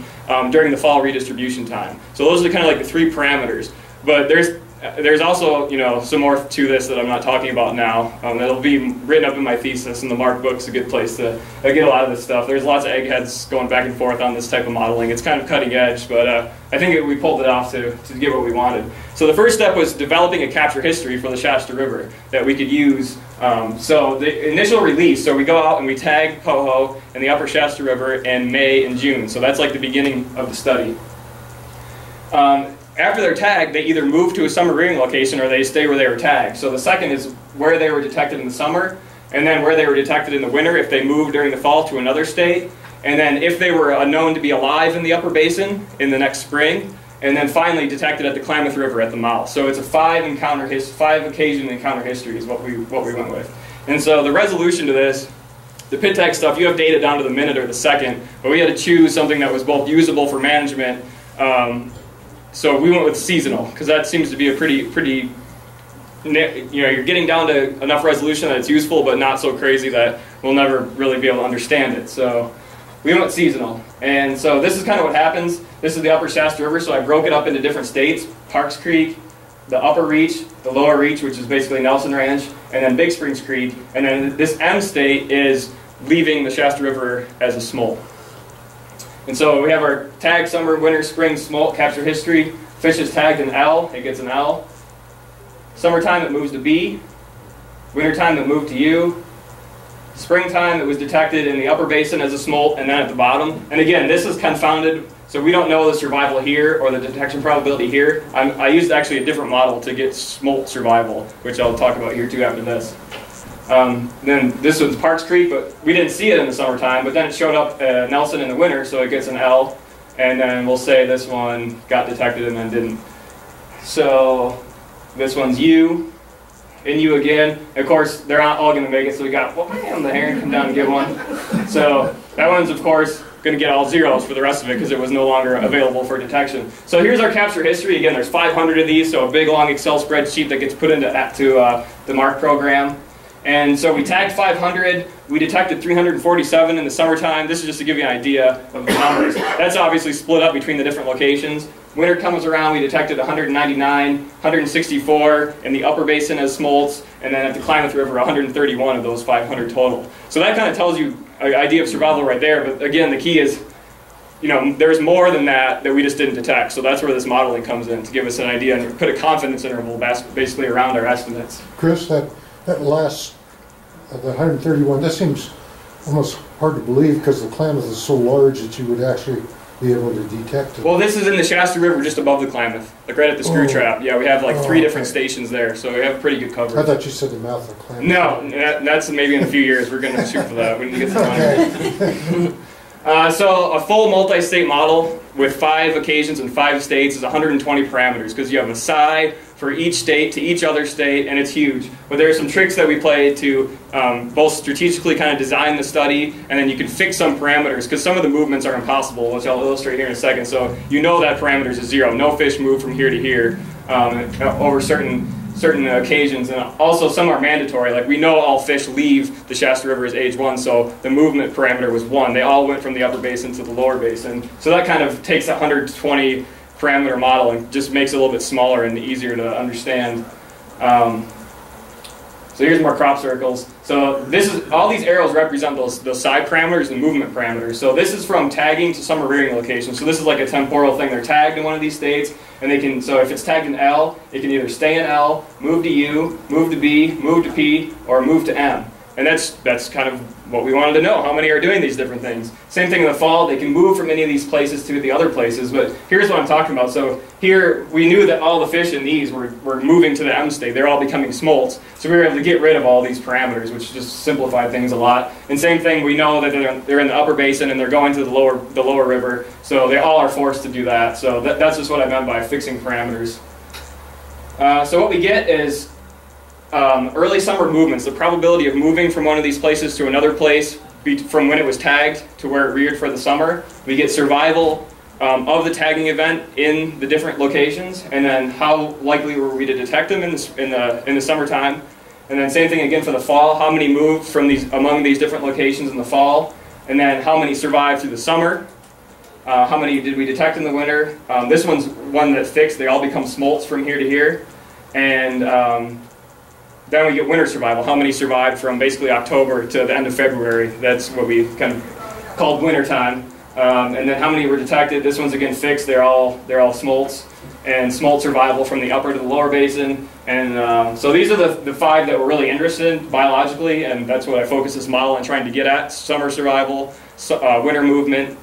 during the fall redistribution time? So those are kind of like the 3 parameters. But there's also, you know, some more to this that I'm not talking about now. That'll be written up in my thesis, and the Mark book's a good place to get a lot of this stuff. There's lots of eggheads going back and forth on this type of modeling. It's kind of cutting edge, but I think we pulled it off to get what we wanted. So the first step was developing a capture history for the Shasta River that we could use. So the initial release, so we go out and we tag coho in the upper Shasta River in May and June. So that's like the beginning of the study. After they're tagged, they either move to a summer rearing location or they stay where they were tagged. So the second is where they were detected in the summer, and then where they were detected in the winter if they moved during the fall to another state, and then if they were known to be alive in the upper basin in the next spring, and then finally detected at the Klamath River at the mouth. So it's a 5 occasion encounter history is what we went with. And so the resolution to this, the pit tag stuff, you have data down to the minute or the second, but we had to choose something that was both usable for management. So we went with seasonal, because that seems to be a pretty, you know, you're getting down to enough resolution that it's useful, but not so crazy that we'll never really be able to understand it. So we went seasonal. And so this is kind of what happens. This is the upper Shasta River, so I broke it up into different states. Parks Creek, the upper reach, the lower reach, which is basically Nelson Ranch, and then Big Springs Creek. And then this M state is leaving the Shasta River as a smolt. And so we have our tag summer, winter, spring, smolt, capture history. Fish is tagged in L, it gets an L. Summertime, it moves to B. Wintertime, it moved to U. Springtime, it was detected in the upper basin as a smolt and then at the bottom. And again, this is confounded, so we don't know the survival here or the detection probability here. I used actually a different model to get smolt survival, which I'll talk about here too after this. Then this was Parks Creek, but we didn't see it in the summertime, but then it showed up Nelson in the winter, so it gets an L, and then we'll say this one got detected and then didn't. So this one's U, and U again. Of course, they're not all going to make it, so we got, well, bam, the heron come down and get one. So that one's, of course, going to get all zeros for the rest of it because it was no longer available for detection. So here's our capture history. Again, there's 500 of these, so a big, long Excel spreadsheet that gets put into the Mark program. And so we tagged 500. we detected 347 in the summertime. This is just to give you an idea of the numbers. That's obviously split up between the different locations. Winter comes around, we detected 199, 164 in the upper basin as smolts, and then at the Klamath River, 131 of those 500 total. So that kind of tells you an idea of survival right there, but again, the key is, you know, there's more than that we just didn't detect. So that's where this modeling comes in, to give us an idea and put a confidence interval basically around our estimates. Chris, that last, the 131, that seems almost hard to believe because the Klamath is so large that you would actually be able to detect it. Well, this is in the Shasta River just above the Klamath, like right at the screw trap. Yeah, we have like 3 different stations there, so we have pretty good coverage. I thought you said the mouth of Klamath. No, that's maybe in a few years. We're going to shoot for that. We need to get some money. So a full multi-state model with 5 occasions in 5 states is 120 parameters because you have a psi for each state to each other state, and it's huge. But there are some tricks that we play to both strategically kind of design the study, and then you can fix some parameters because some of the movements are impossible, which I'll illustrate here in a second. So you know that parameters is 0. No fish move from here to here over certain occasions, and also some are mandatory. Like we know all fish leave the Shasta River as age 1, so the movement parameter was 1. They all went from the upper basin to the lower basin. So that kind of takes a 120 parameter model and just makes it a little bit smaller and easier to understand. So here's more crop circles. So this is, all these arrows represent those side parameters and movement parameters. So this is from tagging to summer rearing location. So this is like a temporal thing. They're tagged in one of these states, and they can, so if it's tagged in L, it can either stay in L, move to U, move to B, move to P, or move to M. And that's kind of what we wanted to know. How many are doing these different things? Same thing in the fall. They can move from any of these places to the other places. But here's what I'm talking about. So here we knew that all the fish in these were moving to the M state. They're all becoming smolts. So we were able to get rid of all these parameters, which just simplified things a lot. And same thing, we know that they're in the upper basin and they're going to the lower river. So they all are forced to do that. So that's just what I meant by fixing parameters. So what we get is early summer movements, the probability of moving from one of these places to another place from when it was tagged to where it reared for the summer. We get survival of the tagging event in the different locations, and then how likely were we to detect them in the summertime. And then same thing again for the fall, how many moved from among these different locations in the fall, and then how many survived through the summer. How many did we detect in the winter? This one's one that's fixed. They all become smolts from here to here. And then we get winter survival. How many survived from basically October to the end of February? That's what we kind of called winter time. And then how many were detected? This one's again fixed. They're all smolts, and smolt survival from the upper to the lower basin. And so these are the 5 that we're really interested in biologically, and that's what I focus this model on trying to get at: summer survival, winter movement.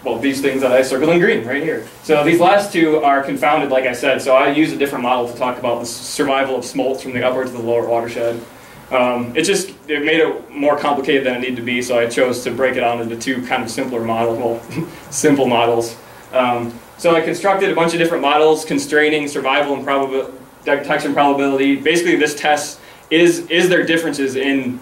Well, these things that I circled in green right here. So these last 2 are confounded, like I said. So I use a different model to talk about the survival of smolts from the upper to the lower watershed. It made it more complicated than it needed to be, so I chose to break it down into 2 kind of simpler models, well, simple models. So I constructed a bunch of different models constraining survival and detection probability. Basically, this test is there differences in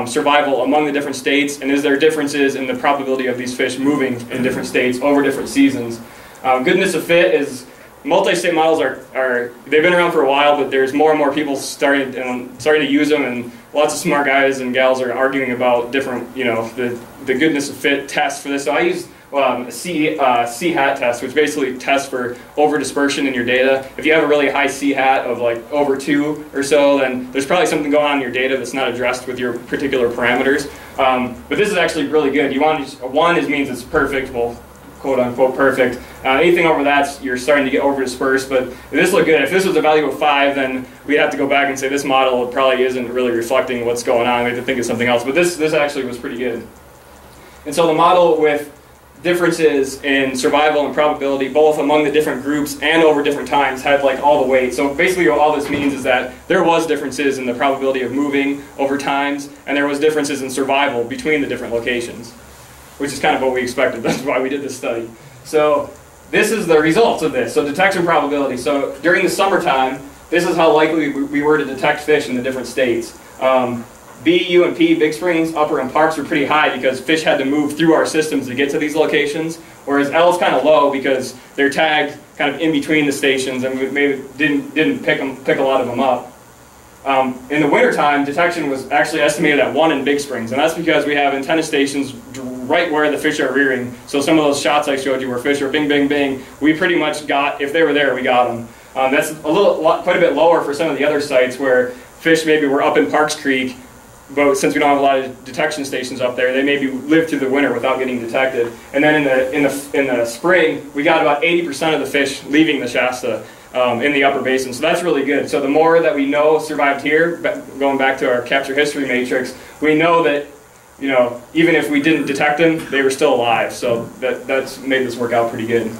survival among the different states, and is there differences in the probability of these fish moving in different states over different seasons. Goodness of fit is, multi-state models they've been around for a while, but there's more and more people starting to use them, and lots of smart guys and gals are arguing about different, the goodness of fit tests for this. So I use a C-hat test, which basically tests for over-dispersion in your data. If you have a really high C-hat of like over 2 or so, then there's probably something going on in your data that's not addressed with your particular parameters. But this is actually really good. You want 1 means it's perfect, well, quote-unquote perfect. Anything over that, you're starting to get over-dispersed, but this looked good. If this was a value of 5, then we'd have to go back and say this model probably isn't really reflecting what's going on. We have to think of something else, but this actually was pretty good. And so the model with differences in survival and probability, both among the different groups and over different times, had like all the weight. So basically all this means is that there was differences in the probability of moving over times, and there was differences in survival between the different locations, which is kind of what we expected. That's why we did this study. So this is the results of this. So detection probability. So during the summertime, this is how likely we were to detect fish in the different states. B, U, and P, Big Springs, Upper, and Parks were pretty high because fish had to move through our systems to get to these locations, whereas L is kind of low because they're tagged kind of in between the stations, and we maybe didn't pick a lot of them up. In the wintertime, detection was actually estimated at 1 in Big Springs, and that's because we have antenna stations right where the fish are rearing. So some of those shots I showed you where fish are bing, bing, bing, we pretty much got, if they were there, we got them. That's quite a bit lower for some of the other sites where fish maybe were up in Parks Creek, but since we don't have a lot of detection stations up there, they maybe live through the winter without getting detected. And then in the spring, we got about 80% of the fish leaving the Shasta in the upper basin. So that's really good. So the more that we know survived here, going back to our capture history matrix, we know that, you know, even if we didn't detect them, they were still alive. So that's made this work out pretty good.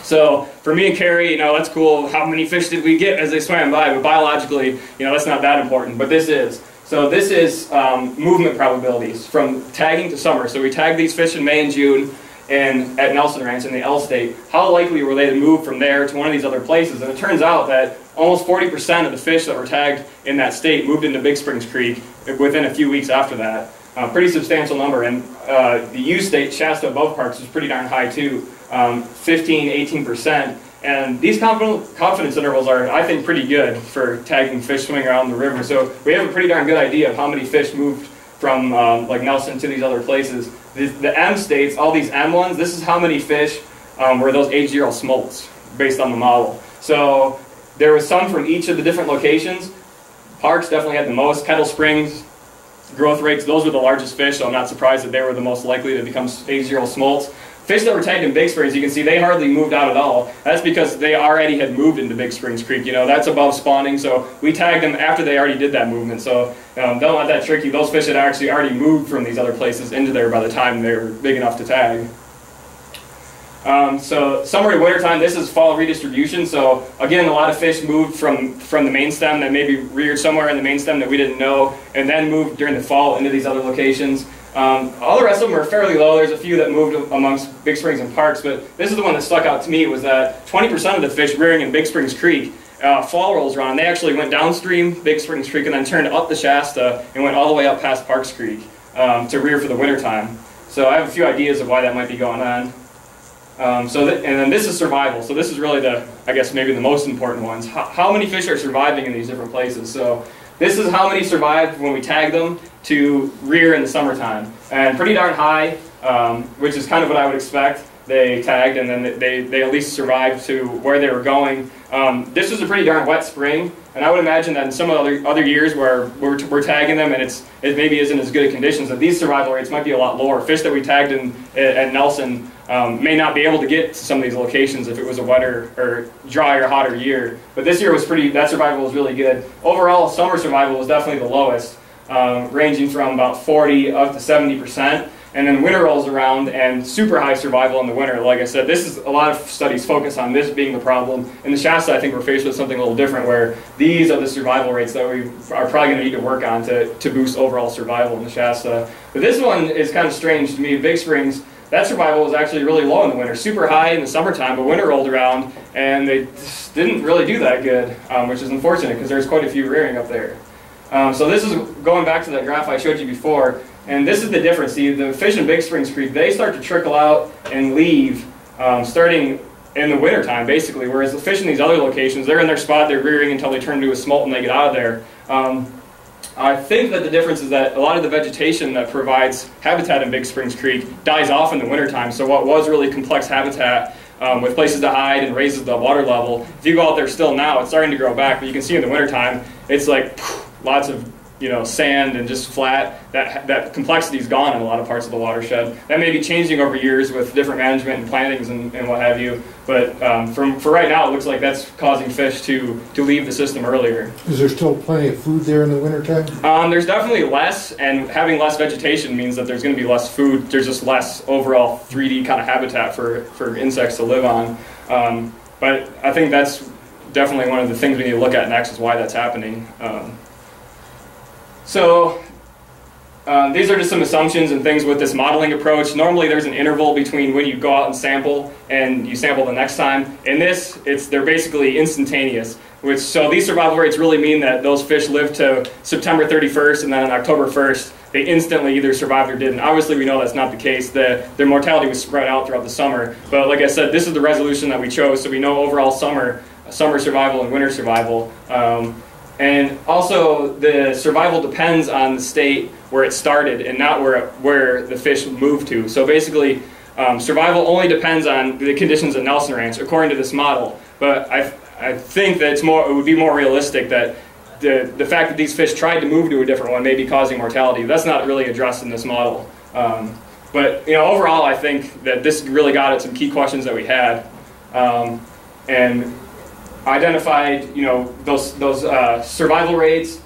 So for me and Carrie, you know, that's cool. How many fish did we get as they swam by? But biologically, you know, that's not that important. But this is. So this is movement probabilities from tagging to summer. So we tagged these fish in May and June at Nelson Ranch in the L State. How likely were they to move from there to one of these other places? And it turns out that almost 40% of the fish that were tagged in that state moved into Big Springs Creek within a few weeks after that. Pretty substantial number. And the U State, Shasta above Parks, is pretty darn high too, 15, 18%. And these confidence intervals are, I think, pretty good for tagging fish swimming around the river. So we have a pretty darn good idea of how many fish moved from like Nelson to these other places. The M states, all these M ones, this is how many fish were those H0 smolts based on the model. So there was some from each of the different locations. Parks definitely had the most. Kettle Springs, growth rates, those were the largest fish, so I'm not surprised that they were the most likely to become H0 smolts. Fish that were tagged in Big Springs, you can see they hardly moved out at all. That's because they already had moved into Big Springs Creek. You know, that's above spawning, so we tagged them after they already did that movement. So don't let that trick you. Those fish had actually already moved from these other places into there by the time they were big enough to tag. So summary wintertime, this is fall redistribution. So again, a lot of fish moved from the main stem that maybe reared somewhere in the main stem that we didn't know, and then moved during the fall into these other locations. All the rest of them are fairly low. There's a few that moved amongst Big Springs and Parks, but this is the one that stuck out to me, was that 20% of the fish rearing in Big Springs Creek, fall rolls around, they actually went downstream Big Springs Creek and then turned up the Shasta and went all the way up past Parks Creek to rear for the wintertime. So I have a few ideas of why that might be going on. And then this is survival. So this is really I guess maybe the most important ones. How many fish are surviving in these different places? So this is how many survived when we tagged them to rear in the summertime. And pretty darn high, which is kind of what I would expect. They tagged and then they at least survived to where they were going. This was a pretty darn wet spring, and I would imagine that in some other years where we're tagging them and it maybe isn't as good of conditions, that these survival rates might be a lot lower. Fish that we tagged at Nelson may not be able to get to some of these locations if it was a wetter or drier, hotter year. But this year was that survival was really good. Overall, summer survival was definitely the lowest, ranging from about 40 up to 70%. And then winter rolls around and super high survival in the winter. Like I said, this is a lot of studies focus on this being the problem. In the Shasta, I think we're faced with something a little different, where these are the survival rates that we are probably going to need to work on to boost overall survival in the Shasta. But this one is kind of strange to me. Big Springs, that survival was actually really low in the winter, super high in the summertime, but winter rolled around and they just didn't really do that good, which is unfortunate because there's quite a few rearing up there. So this is going back to that graph I showed you before. And this is the difference. See, the fish in Big Springs Creek, they start to trickle out and leave starting in the wintertime, basically, whereas the fish in these other locations, they're in their spot, they're rearing until they turn into a smolt and they get out of there. I think that the difference is that a lot of the vegetation that provides habitat in Big Springs Creek dies off in the wintertime, so what was really complex habitat with places to hide and raises the water level, if you go out there still now, it's starting to grow back, but you can see in the wintertime, it's like lots of sand and just flat. That complexity is gone in a lot of parts of the watershed. That may be changing over years with different management and plantings and what have you, but for right now, it looks like that's causing fish to leave the system earlier. Is there still plenty of food there in the wintertime? There's definitely less, and having less vegetation means that there's going to be less food. There's just less overall 3D kind of habitat for insects to live on. But I think that's definitely one of the things we need to look at next, is why that's happening. So these are just some assumptions and things with this modeling approach. Normally there's an interval between when you go out and you sample the next time. In this, they're basically instantaneous. So these survival rates really mean that those fish live to September 31st, and then on October 1st, they instantly either survived or didn't. Obviously we know that's not the case. Their mortality was spread out throughout the summer. But like I said, this is the resolution that we chose, so we know overall summer survival and winter survival. And also, the survival depends on the state where it started and not where the fish moved to. So basically, survival only depends on the conditions at Nelson Ranch, according to this model. But I think that it would be more realistic that the fact that these fish tried to move to a different one may be causing mortality. That's not really addressed in this model. But overall, I think that this really got at some key questions that we had, and identified those survival rates.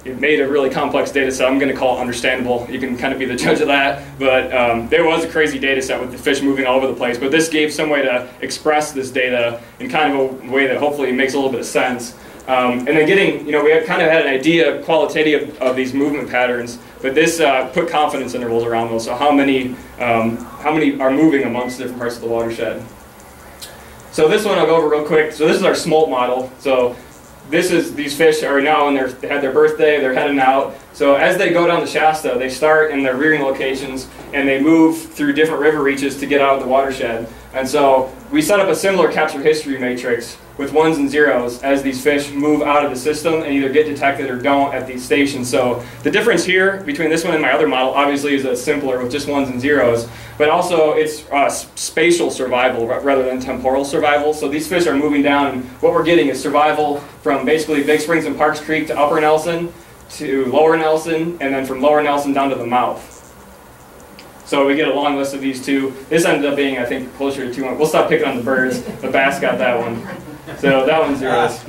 It made a really complex data set. I'm going to call it understandable. You can kind of be the judge of that. But there was a crazy data set with the fish moving all over the place. But this gave some way to express this data in kind of a way that hopefully makes a little bit of sense. And then getting, we had kind of had an idea qualitative of these movement patterns, but this put confidence intervals around those. So how many are moving amongst different parts of the watershed? So this one I'll go over real quick. So this is our smolt model. So these fish are now they had their birthday, they're heading out. So as they go down the Shasta, they start in their rearing locations and they move through different river reaches to get out of the watershed. And so we set up a similar capture history matrix with 1s and 0s as these fish move out of the system and either get detected or don't at these stations. So the difference here between this one and my other model obviously is simpler with just 1s and 0s, but also it's spatial survival rather than temporal survival. So these fish are moving down, and what we're getting is survival from basically Big Springs and Parks Creek to Upper Nelson to Lower Nelson, and then from Lower Nelson down to the mouth. So we get a long list of these two. This ended up being, I think, closer to 200. We'll stop picking on the birds. The bass got that one. So that one's 0s.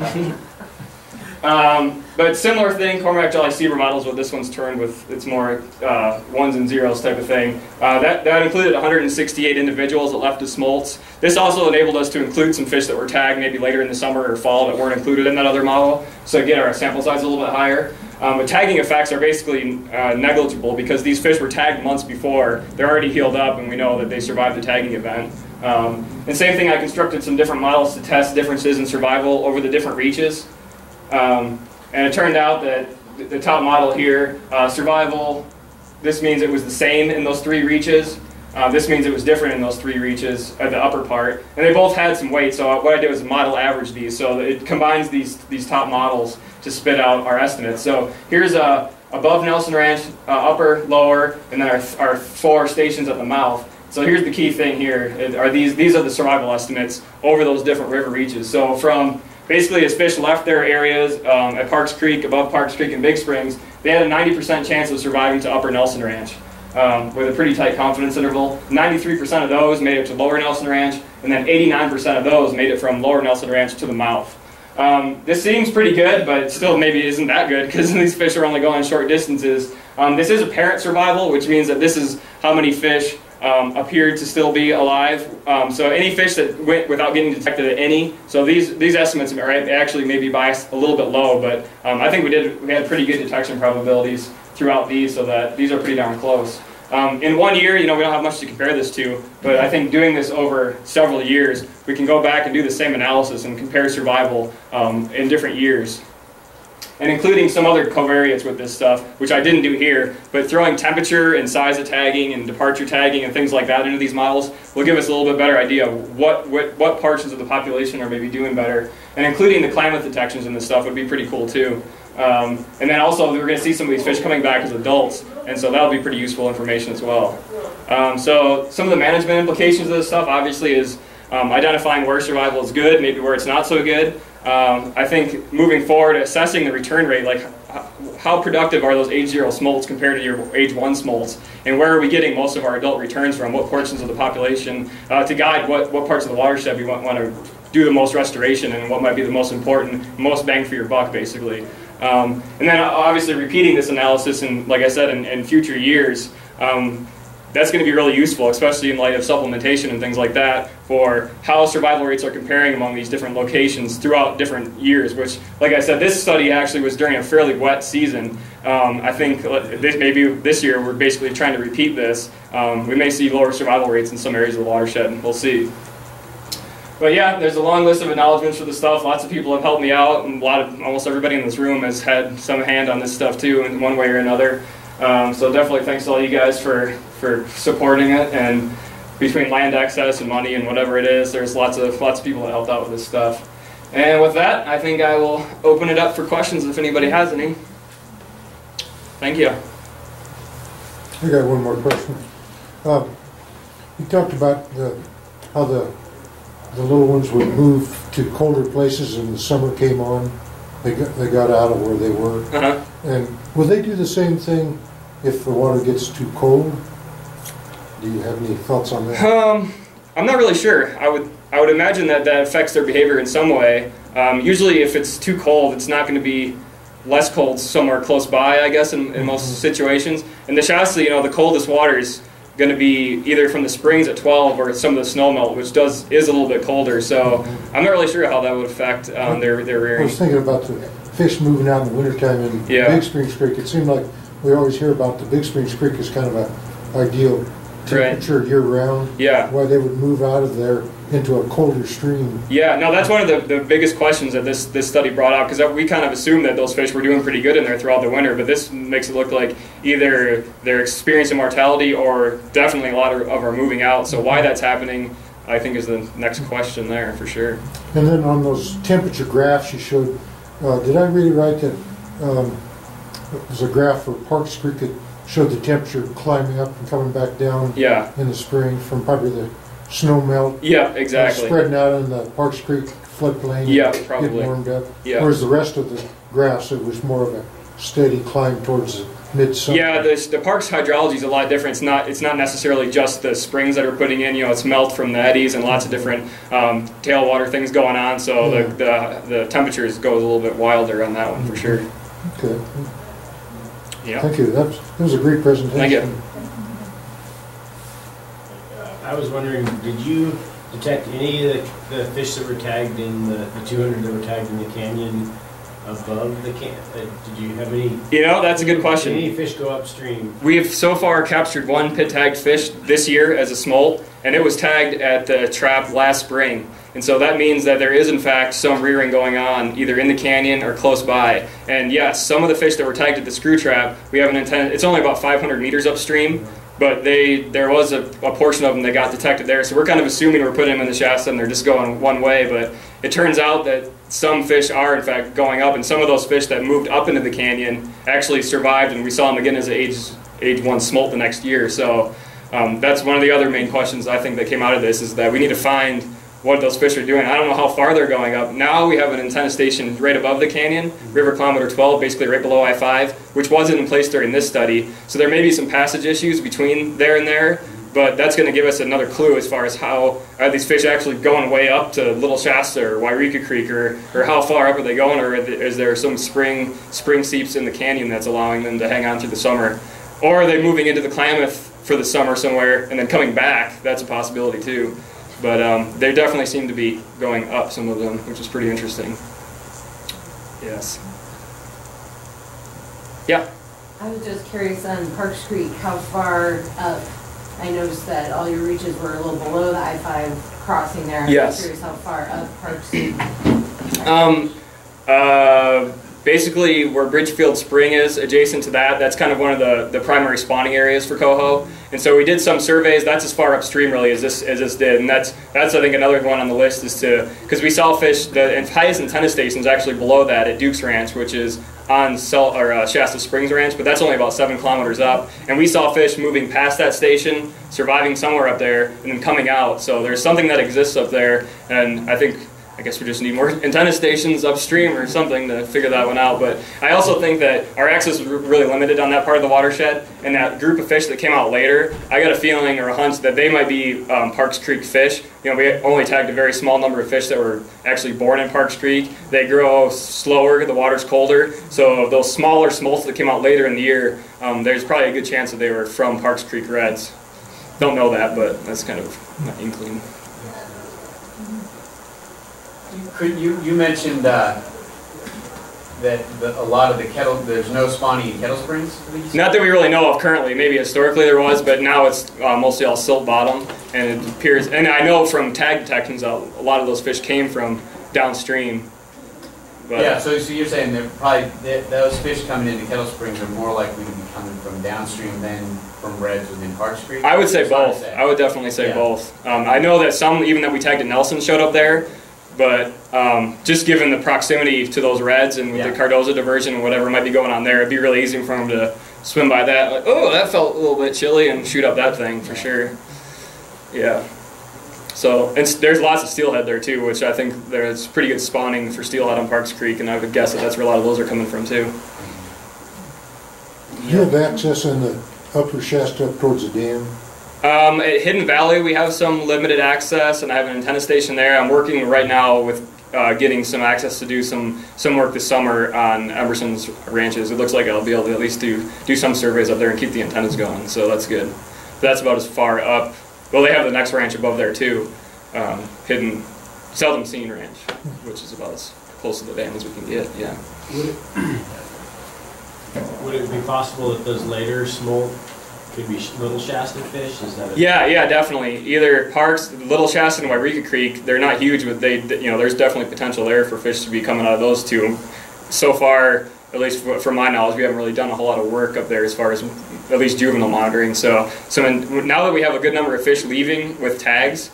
But similar thing, Cormac Jolly Seaver models, what this one's turned with, it's more 1s and 0s type of thing. That included 168 individuals that left as smolts. This also enabled us to include some fish that were tagged maybe later in the summer or fall that weren't included in that other model, so get our sample size a little bit higher. But tagging effects are basically negligible because these fish were tagged months before. They're already healed up and we know that they survived the tagging event. And same thing, I constructed some different models to test differences in survival over the different reaches. And it turned out that the top model here, survival, this means it was the same in those 3 reaches. This means it was different in those 3 reaches at the upper part. And they both had some weight, so what I did was model average these. So it combines these top models to spit out our estimates. So here's above Nelson Ranch, upper, lower, and then our 4 stations at the mouth. So here's the key thing here, these are the survival estimates over those different river reaches. So from basically as fish left their areas at Parks Creek, above Parks Creek and Big Springs, they had a 90% chance of surviving to Upper Nelson Ranch with a pretty tight confidence interval. 93% of those made it to Lower Nelson Ranch, and then 89% of those made it from Lower Nelson Ranch to the mouth. This seems pretty good, but it still maybe isn't that good because these fish are only going short distances. This is apparent survival, which means that this is how many fish appeared to still be alive. So any fish that went without getting detected at any. So these estimates are actually maybe biased a little bit low, but I think we had pretty good detection probabilities throughout these, so that these are pretty darn close. In 1 year, we don't have much to compare this to, but I think doing this over several years, we can go back and do the same analysis and compare survival in different years. And including some other covariates with this stuff, which I didn't do here, but throwing temperature and size of tagging and departure tagging and things like that into these models will give us a little bit better idea of what portions of the population are maybe doing better. And including the climate detections in this stuff would be pretty cool too. And then also we're going to see some of these fish coming back as adults, and so that'll be pretty useful information as well. So some of the management implications of this stuff obviously is identifying where survival is good, maybe where it's not so good. I think moving forward, assessing the return rate, like how productive are those age 0 smolts compared to your age 1 smolts, and where are we getting most of our adult returns from, what portions of the population, to guide what parts of the watershed we want to do the most restoration and what might be the most important, most bang for your buck basically. And then obviously repeating this analysis in, like I said, in future years, that's going to be really useful, especially in light of supplementation and things like that, for how survival rates are comparing among these different locations throughout different years, which, like I said, this study actually was during a fairly wet season. I think maybe this year we're basically trying to repeat this. We may see lower survival rates in some areas of the watershed. We'll see. But yeah, there's a long list of acknowledgments for the stuff. Lots of people have helped me out, and almost everybody in this room has had some hand on this stuff too in one way or another. So definitely thanks to all you guys for supporting it, and between land access and money and whatever it is, there's lots of people that helped out with this stuff. And with that, I think I will open it up for questions if anybody has any. Thank you. I got one more question. You talked about how the little ones would move to colder places and the summer came on. They got out of where they were. And will they do the same thing if the water gets too cold? Do you have any thoughts on that? I'm not really sure. I would imagine that affects their behavior in some way. Usually if it's too cold, it's not going to be less cold somewhere close by, I guess, in most situations. In the Shasta, the coldest water is going to be either from the springs at 12 or some of the snow melt, which is a little bit colder. So I'm not really sure how that would affect their rearing. I was thinking about the fish moving out in the wintertime in Big Springs Creek. It seemed like we always hear about the Big Springs Creek as kind of an ideal temperature year-round. Yeah. Why they would move out of there into a colder stream. Yeah, no, that's one of the biggest questions that this study brought out, because we kind of assumed that those fish were doing pretty good in there throughout the winter, but this makes it look like either they're experiencing mortality or definitely a lot of are moving out. So why that's happening, I think, is the next question there for sure. And then on those temperature graphs you showed, did I read it right that there's a graph for Parks Creek that showed the temperature climbing up and coming back down in the spring from probably the snow melt. Yeah, exactly. Spreading out in the Parks Creek floodplain. Yeah, probably. Getting warmed up. Yeah. Whereas the rest of the graphs, it was more of a steady climb towards the midsummer. Yeah, the park's hydrology is a lot different. It's not necessarily just the springs that are putting in. It's melt from the eddies and lots of different tailwater things going on. So the temperatures go a little bit wilder on that one for sure. Okay. Yeah. Thank you. That was a great presentation. Thank you. I was wondering, did you detect any of the fish that were tagged in the 200 that were tagged in the canyon above the canyon? Did you have any? That's a good question. Did any fish go upstream? We have so far captured one pit-tagged fish this year as a smolt, and it was tagged at the trap last spring. And so that means that there is, in fact, some rearing going on either in the canyon or close by. And yes, some of the fish that were tagged at the screw trap, we have an intent. It's only about 500 meters upstream, but there was a portion of them that got detected there. So we're kind of assuming we're putting them in the Shasta and they're just going one way. But it turns out that some fish are, in fact, going up. And some of those fish that moved up into the canyon actually survived, and we saw them again as age 1 smolt the next year. So that's one of the other main questions I think that came out of this, is that we need to find what those fish are doing. I don't know how far they're going up. Now we have an antenna station right above the canyon, river kilometer 12, basically right below I-5, which wasn't in place during this study. So there may be some passage issues between there and there, but that's going to give us another clue as far as how are these fish actually going way up to Little Shasta or Yreka Creek, or how far up are they going, or is there some spring seeps in the canyon that's allowing them to hang on through the summer? Or are they moving into the Klamath for the summer somewhere and then coming back? That's a possibility too. But they definitely seem to be going up, some of them, which is pretty interesting. Yes. Yeah? I was just curious on Parks Creek, how far up? I noticed that all your reaches were a little below the I-5 crossing there. Yes. I'm curious how far up Parks Creek. Basically, where Bridgefield Spring is, adjacent to that, that's kind of one of the primary spawning areas for coho. And so we did some surveys. That's as far upstream really as this did, and that's I think another one on the list is because we saw fish. The highest antenna station is actually below that at Duke's Ranch, which is on Shasta Springs Ranch, but that's only about 7 kilometers up. And we saw fish moving past that station, surviving somewhere up there, and then coming out. So there's something that exists up there, and I guess we just need more antenna stations upstream or something to figure that one out. But I also think that our access was really limited on that part of the watershed, and that group of fish that came out later, I got a feeling or a hunch that they might be Parks Creek fish. We only tagged a very small number of fish that were actually born in Parks Creek. They grow slower, the water's colder, so those smaller smolts that came out later in the year, there's probably a good chance that they were from Parks Creek Reds. Don't know that, but that's kind of my inkling. You mentioned that a lot of the there's no spawning in Kettle Springs? Not that we really know of currently. Maybe historically there was, but now it's mostly all silt bottom, and it appears, and I know from tag detections a lot of those fish came from downstream. But yeah, so you're saying those fish coming into Kettle Springs are more likely to be coming from downstream than from Reds within Parks Creek? I would say both. I would definitely say both. I know that some, even that we tagged at Nelson, showed up there. But just given the proximity to those reds and with the Cardozo diversion and whatever might be going on there, it'd be really easy for them to swim by that, like, oh, that felt a little bit chilly, and shoot up that thing for sure. Yeah. So, and there's lots of steelhead there too, which I think there's pretty good spawning for steelhead on Parks Creek, and I would guess that that's where a lot of those are coming from too. Do you have access in the upper Shasta up towards the dam? At Hidden Valley, we have some limited access, and I have an antenna station there. I'm working right now with getting some access to do some work this summer on Emerson's ranches. It looks like I'll be able to at least do some surveys up there and keep the antennas going, so that's good. That's about as far up. Well, they have the next ranch above there too, Hidden, Seldom Seen Ranch, which is about as close to the dam as we can get, yeah. Would it be possible that those later smolt could be Little Shasta fish? Is that yeah, definitely. Either Parks, Little Shasta and Yreka Creek, they're not huge, but there's definitely potential there for fish to be coming out of those two. So far, at least from my knowledge, we haven't really done a whole lot of work up there as far as at least juvenile monitoring. So now that we have a good number of fish leaving with tags,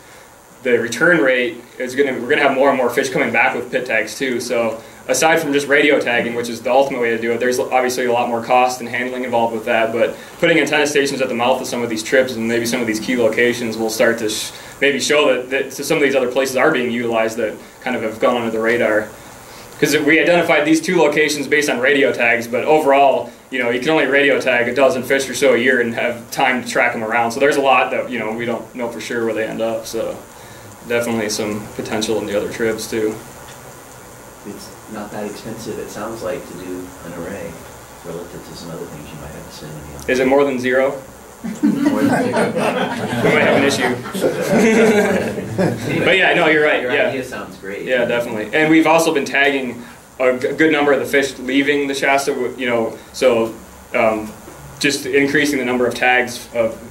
the return rate is we're gonna have more and more fish coming back with pit tags too. So aside from just radio tagging, which is the ultimate way to do it, there's obviously a lot more cost and handling involved with that, but putting antenna stations at the mouth of some of these trips and maybe some of these key locations will start to maybe show that some of these other places are being utilized that kind of have gone under the radar. Because we identified these two locations based on radio tags, but overall, you can only radio tag a dozen fish or so a year and have time to track them around. So there's a lot that, we don't know for sure where they end up. So definitely some potential in the other trips too. It's not that expensive, it sounds like, to do an array relative to some other things you might have to spend money on. Is it more than zero? More than zero. We might have an issue. But yeah, no, you're right. Your yeah. idea sounds great. Yeah, definitely. And we've also been tagging a good number of the fish leaving the Shasta, so just increasing the number of tags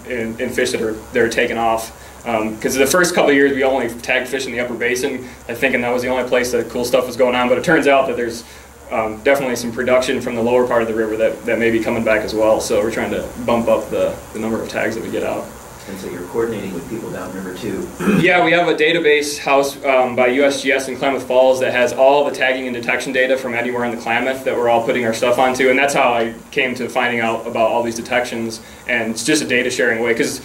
in fish that are taken off. Because the first couple of years we only tagged fish in the upper basin, thinking that was the only place that cool stuff was going on, but it turns out that there's definitely some production from the lower part of the river that may be coming back as well, so we're trying to bump up the number of tags that we get out. And so you're coordinating with people downriver too? Yeah, we have a database house by USGS in Klamath Falls that has all the tagging and detection data from anywhere in the Klamath that we're all putting our stuff onto, and that's how I came to finding out about all these detections, and it's just a data sharing way, because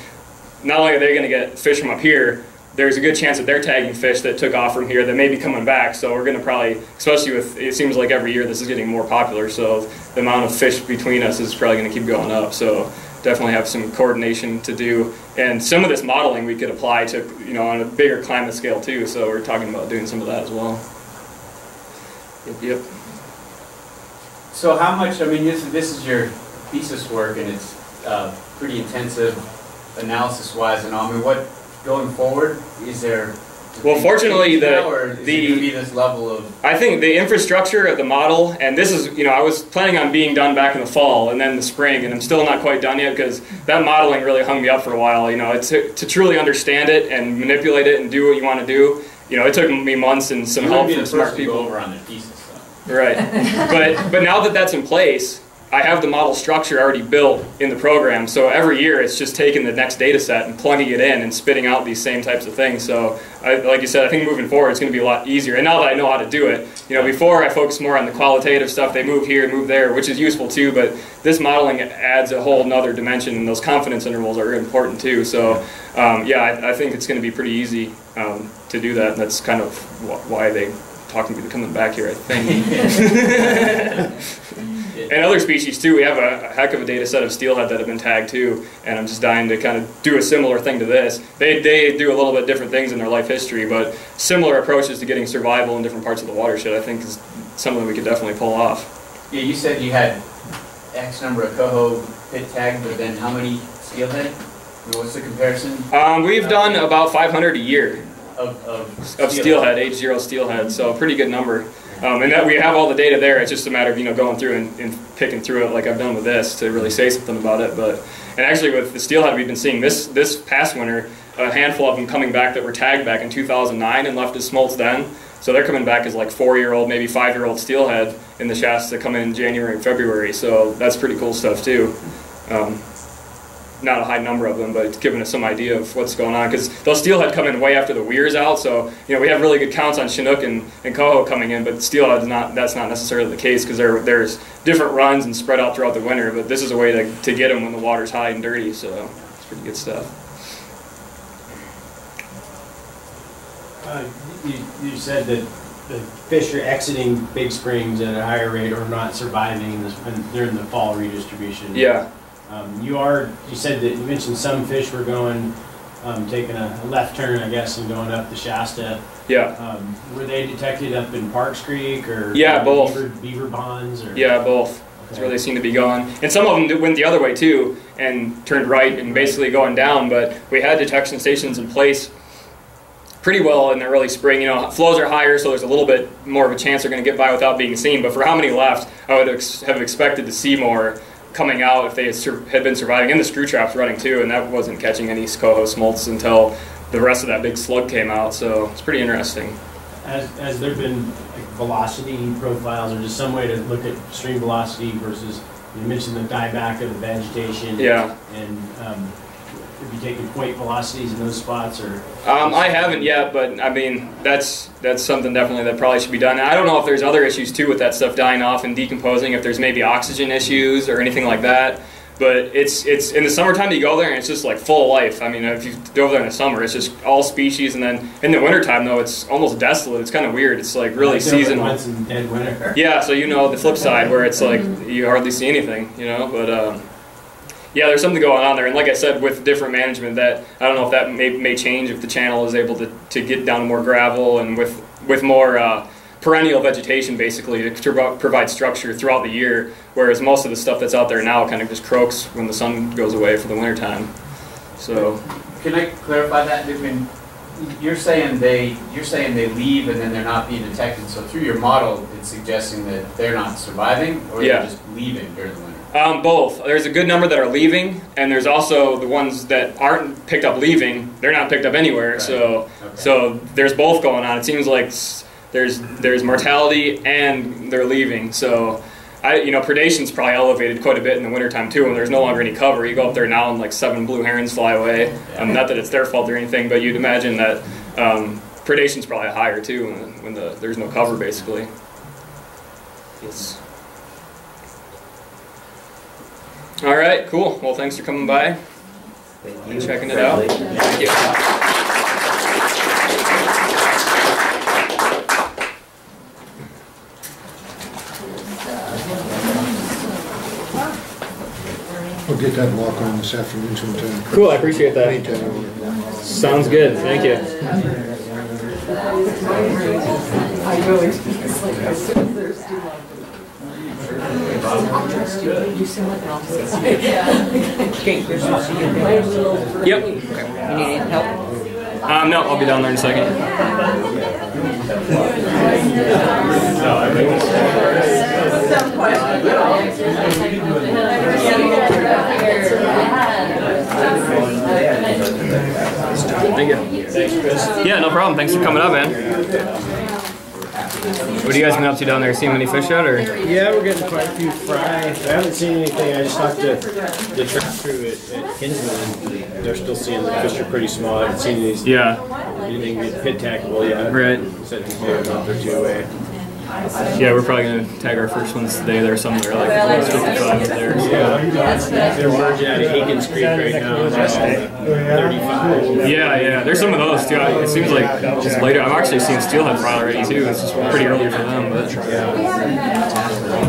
not only are they going to get fish from up here, there's a good chance that they're tagging fish that took off from here that may be coming back, so we're going to probably, especially with, it seems like every year this is getting more popular, so the amount of fish between us is probably going to keep going up, so definitely have some coordination to do, and some of this modeling we could apply to, on a bigger climate scale too, so we're talking about doing some of that as well. Yep. So how much, this is your thesis work, and it's pretty intensive analysis-wise and all. What, going forward, is there... Well, fortunately, is it going to be this level of... I think the infrastructure of the model, and this is, I was planning on being done back in the fall and then the spring, and I'm still not quite done yet because that modeling really hung me up for a while. To truly understand it and manipulate it and do what you want to do, it took me months and some help from smart people. Over on the thesis, though. Right. But now that that's in place, I have the model structure already built in the program, so every year it's just taking the next data set and plugging it in and spitting out these same types of things. So, like you said, I think moving forward it's going to be a lot easier. And now that I know how to do it, before I focused more on the qualitative stuff, they move here, move there, which is useful too, but this modeling adds a whole nother dimension, and those confidence intervals are important too. So, I think it's going to be pretty easy to do that, and that's kind of why they talked me to coming back here, I think. And other species too, we have a heck of a data set of steelhead that have been tagged too, and I'm just dying to kind of do a similar thing to this. They do a little bit different things in their life history, but similar approaches to getting survival in different parts of the watershed, I think is something we could definitely pull off. Yeah, you said you had X number of coho pit tagged, but then how many steelhead? What's the comparison? We've done about 500 a year of steelhead, H0 steelhead, so a pretty good number. And that we have all the data there. It's just a matter of going through and picking through it like I've done with this to really say something about it. And actually with the steelhead we've been seeing this past winter, a handful of them coming back that were tagged back in 2009 and left as smolts then. So they're coming back as like 4-year-old, maybe 5-year-old steelhead in the Shasta that come in January and February. So that's pretty cool stuff too. not a high number of them, but it's given us some idea of what's going on, because those steelhead come in way after the weir's out, so we have really good counts on Chinook and coho coming in, but steelhead that's not necessarily the case, because there's different runs and spread out throughout the winter, but this is a way to get them when the water's high and dirty, so it's pretty good stuff. You said that the fish are exiting Big Springs at a higher rate or not surviving during the fall redistribution. Yeah. You said that you mentioned some fish were going, taking a left turn, I guess, and going up the Shasta. Yeah. Were they detected up in Parks Creek or? Yeah, both. Beaver ponds or? Yeah, both. Okay. That's where they seem to be going. And some of them went the other way too and turned right and basically going down, but we had detection stations in place pretty well in the early spring. Flows are higher, so there's a little bit more of a chance they're going to get by without being seen. But for how many left, I would have expected to see more coming out if they had been surviving. And the screw traps running too, and that wasn't catching any coho smolts until the rest of that big slug came out. So it's pretty interesting. Has there been velocity profiles or just some way to look at stream velocity versus, you mentioned the dieback of the vegetation? Yeah. And have you taken point velocities in those spots, or? I haven't yet, but I mean that's something definitely that probably should be done. I don't know if there's other issues too with that stuff dying off and decomposing. If there's maybe oxygen issues or anything like that. But it's in the summertime you go there and it's just like full of life. I mean, if you go there in the summer, it's just all species, and then in the wintertime though, it's almost desolate. It's kind of weird. It's like really seasonal. Once in dead winter. Yeah, so the flip side where it's like you hardly see anything, but. Yeah, there's something going on there, and like I said, with different management, that I don't know if that may change if the channel is able to get down to more gravel and with more perennial vegetation, basically, to provide structure throughout the year, whereas most of the stuff that's out there now kind of just croaks when the sun goes away for the wintertime. So, can I clarify that? I mean, you're saying they leave and then they're not being detected. So through your model, it's suggesting that they're not surviving, or they're just leaving during the winter. Both. There's a good number that are leaving, and there's also the ones that aren't picked up leaving. They're not picked up anywhere. Right. So there's both going on. It seems like there's mortality and they're leaving. So predation's probably elevated quite a bit in the wintertime too, when there's no longer any cover. You go up there now and like 7 blue herons fly away. Not that it's their fault or anything, but you'd imagine that predation's probably higher too when there's no cover basically. Yes. All right, cool. Well, thanks for coming by and checking it out. Thank you. We'll get that walk on this afternoon sometime. Cool, I appreciate that. Anytime. Sounds good. Thank you. I really, it's like as soon as there's too long. You seem like an officer. Okay, Chris, I'll see you in there. Yep. You need any help? No, I'll be down there in a second. Thank you. Thanks, Chris. Yeah, no problem. Thanks for coming up, man. What are you guys been up to down there? Seeing many fish yet, or? Yeah, we're getting quite a few fry. I haven't seen anything. I just talked to the trap crew at Kinsman, and they're still seeing the fish are pretty small. I haven't seen these. Yeah. Anything pit taggable yet. Right. Said he's maybe a month or two away. Yeah, we're probably going to tag our first ones today. There's some that are like 55 there. So. Yeah. They're merging out of Higgins Creek right now. 35. Yeah. There's some of those too. It seems like just later. I'm actually seeing steelhead fry already too. It's just pretty early for them, but.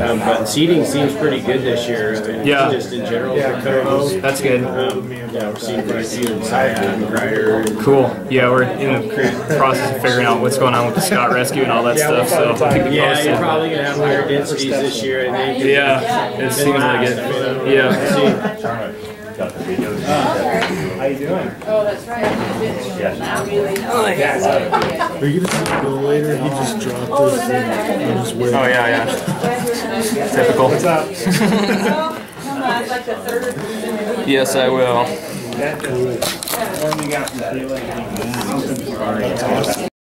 But seeding seems pretty good this year. I mean, just in general for coho. That's good. Yeah, we're seeing quite a few in Cyan, Grider. Cool. Yeah, we're in the process of figuring out what's going on with the Scott rescue and all that stuff. So. Yeah, you're probably going to have higher densities this year, I think. Yeah, it seems like it. Yeah. How you doing? Oh, that's right. Are you going to go later? He just dropped this and just waiting. Oh, yeah. Typical. What's up? Yes, I will. When you got the feeling.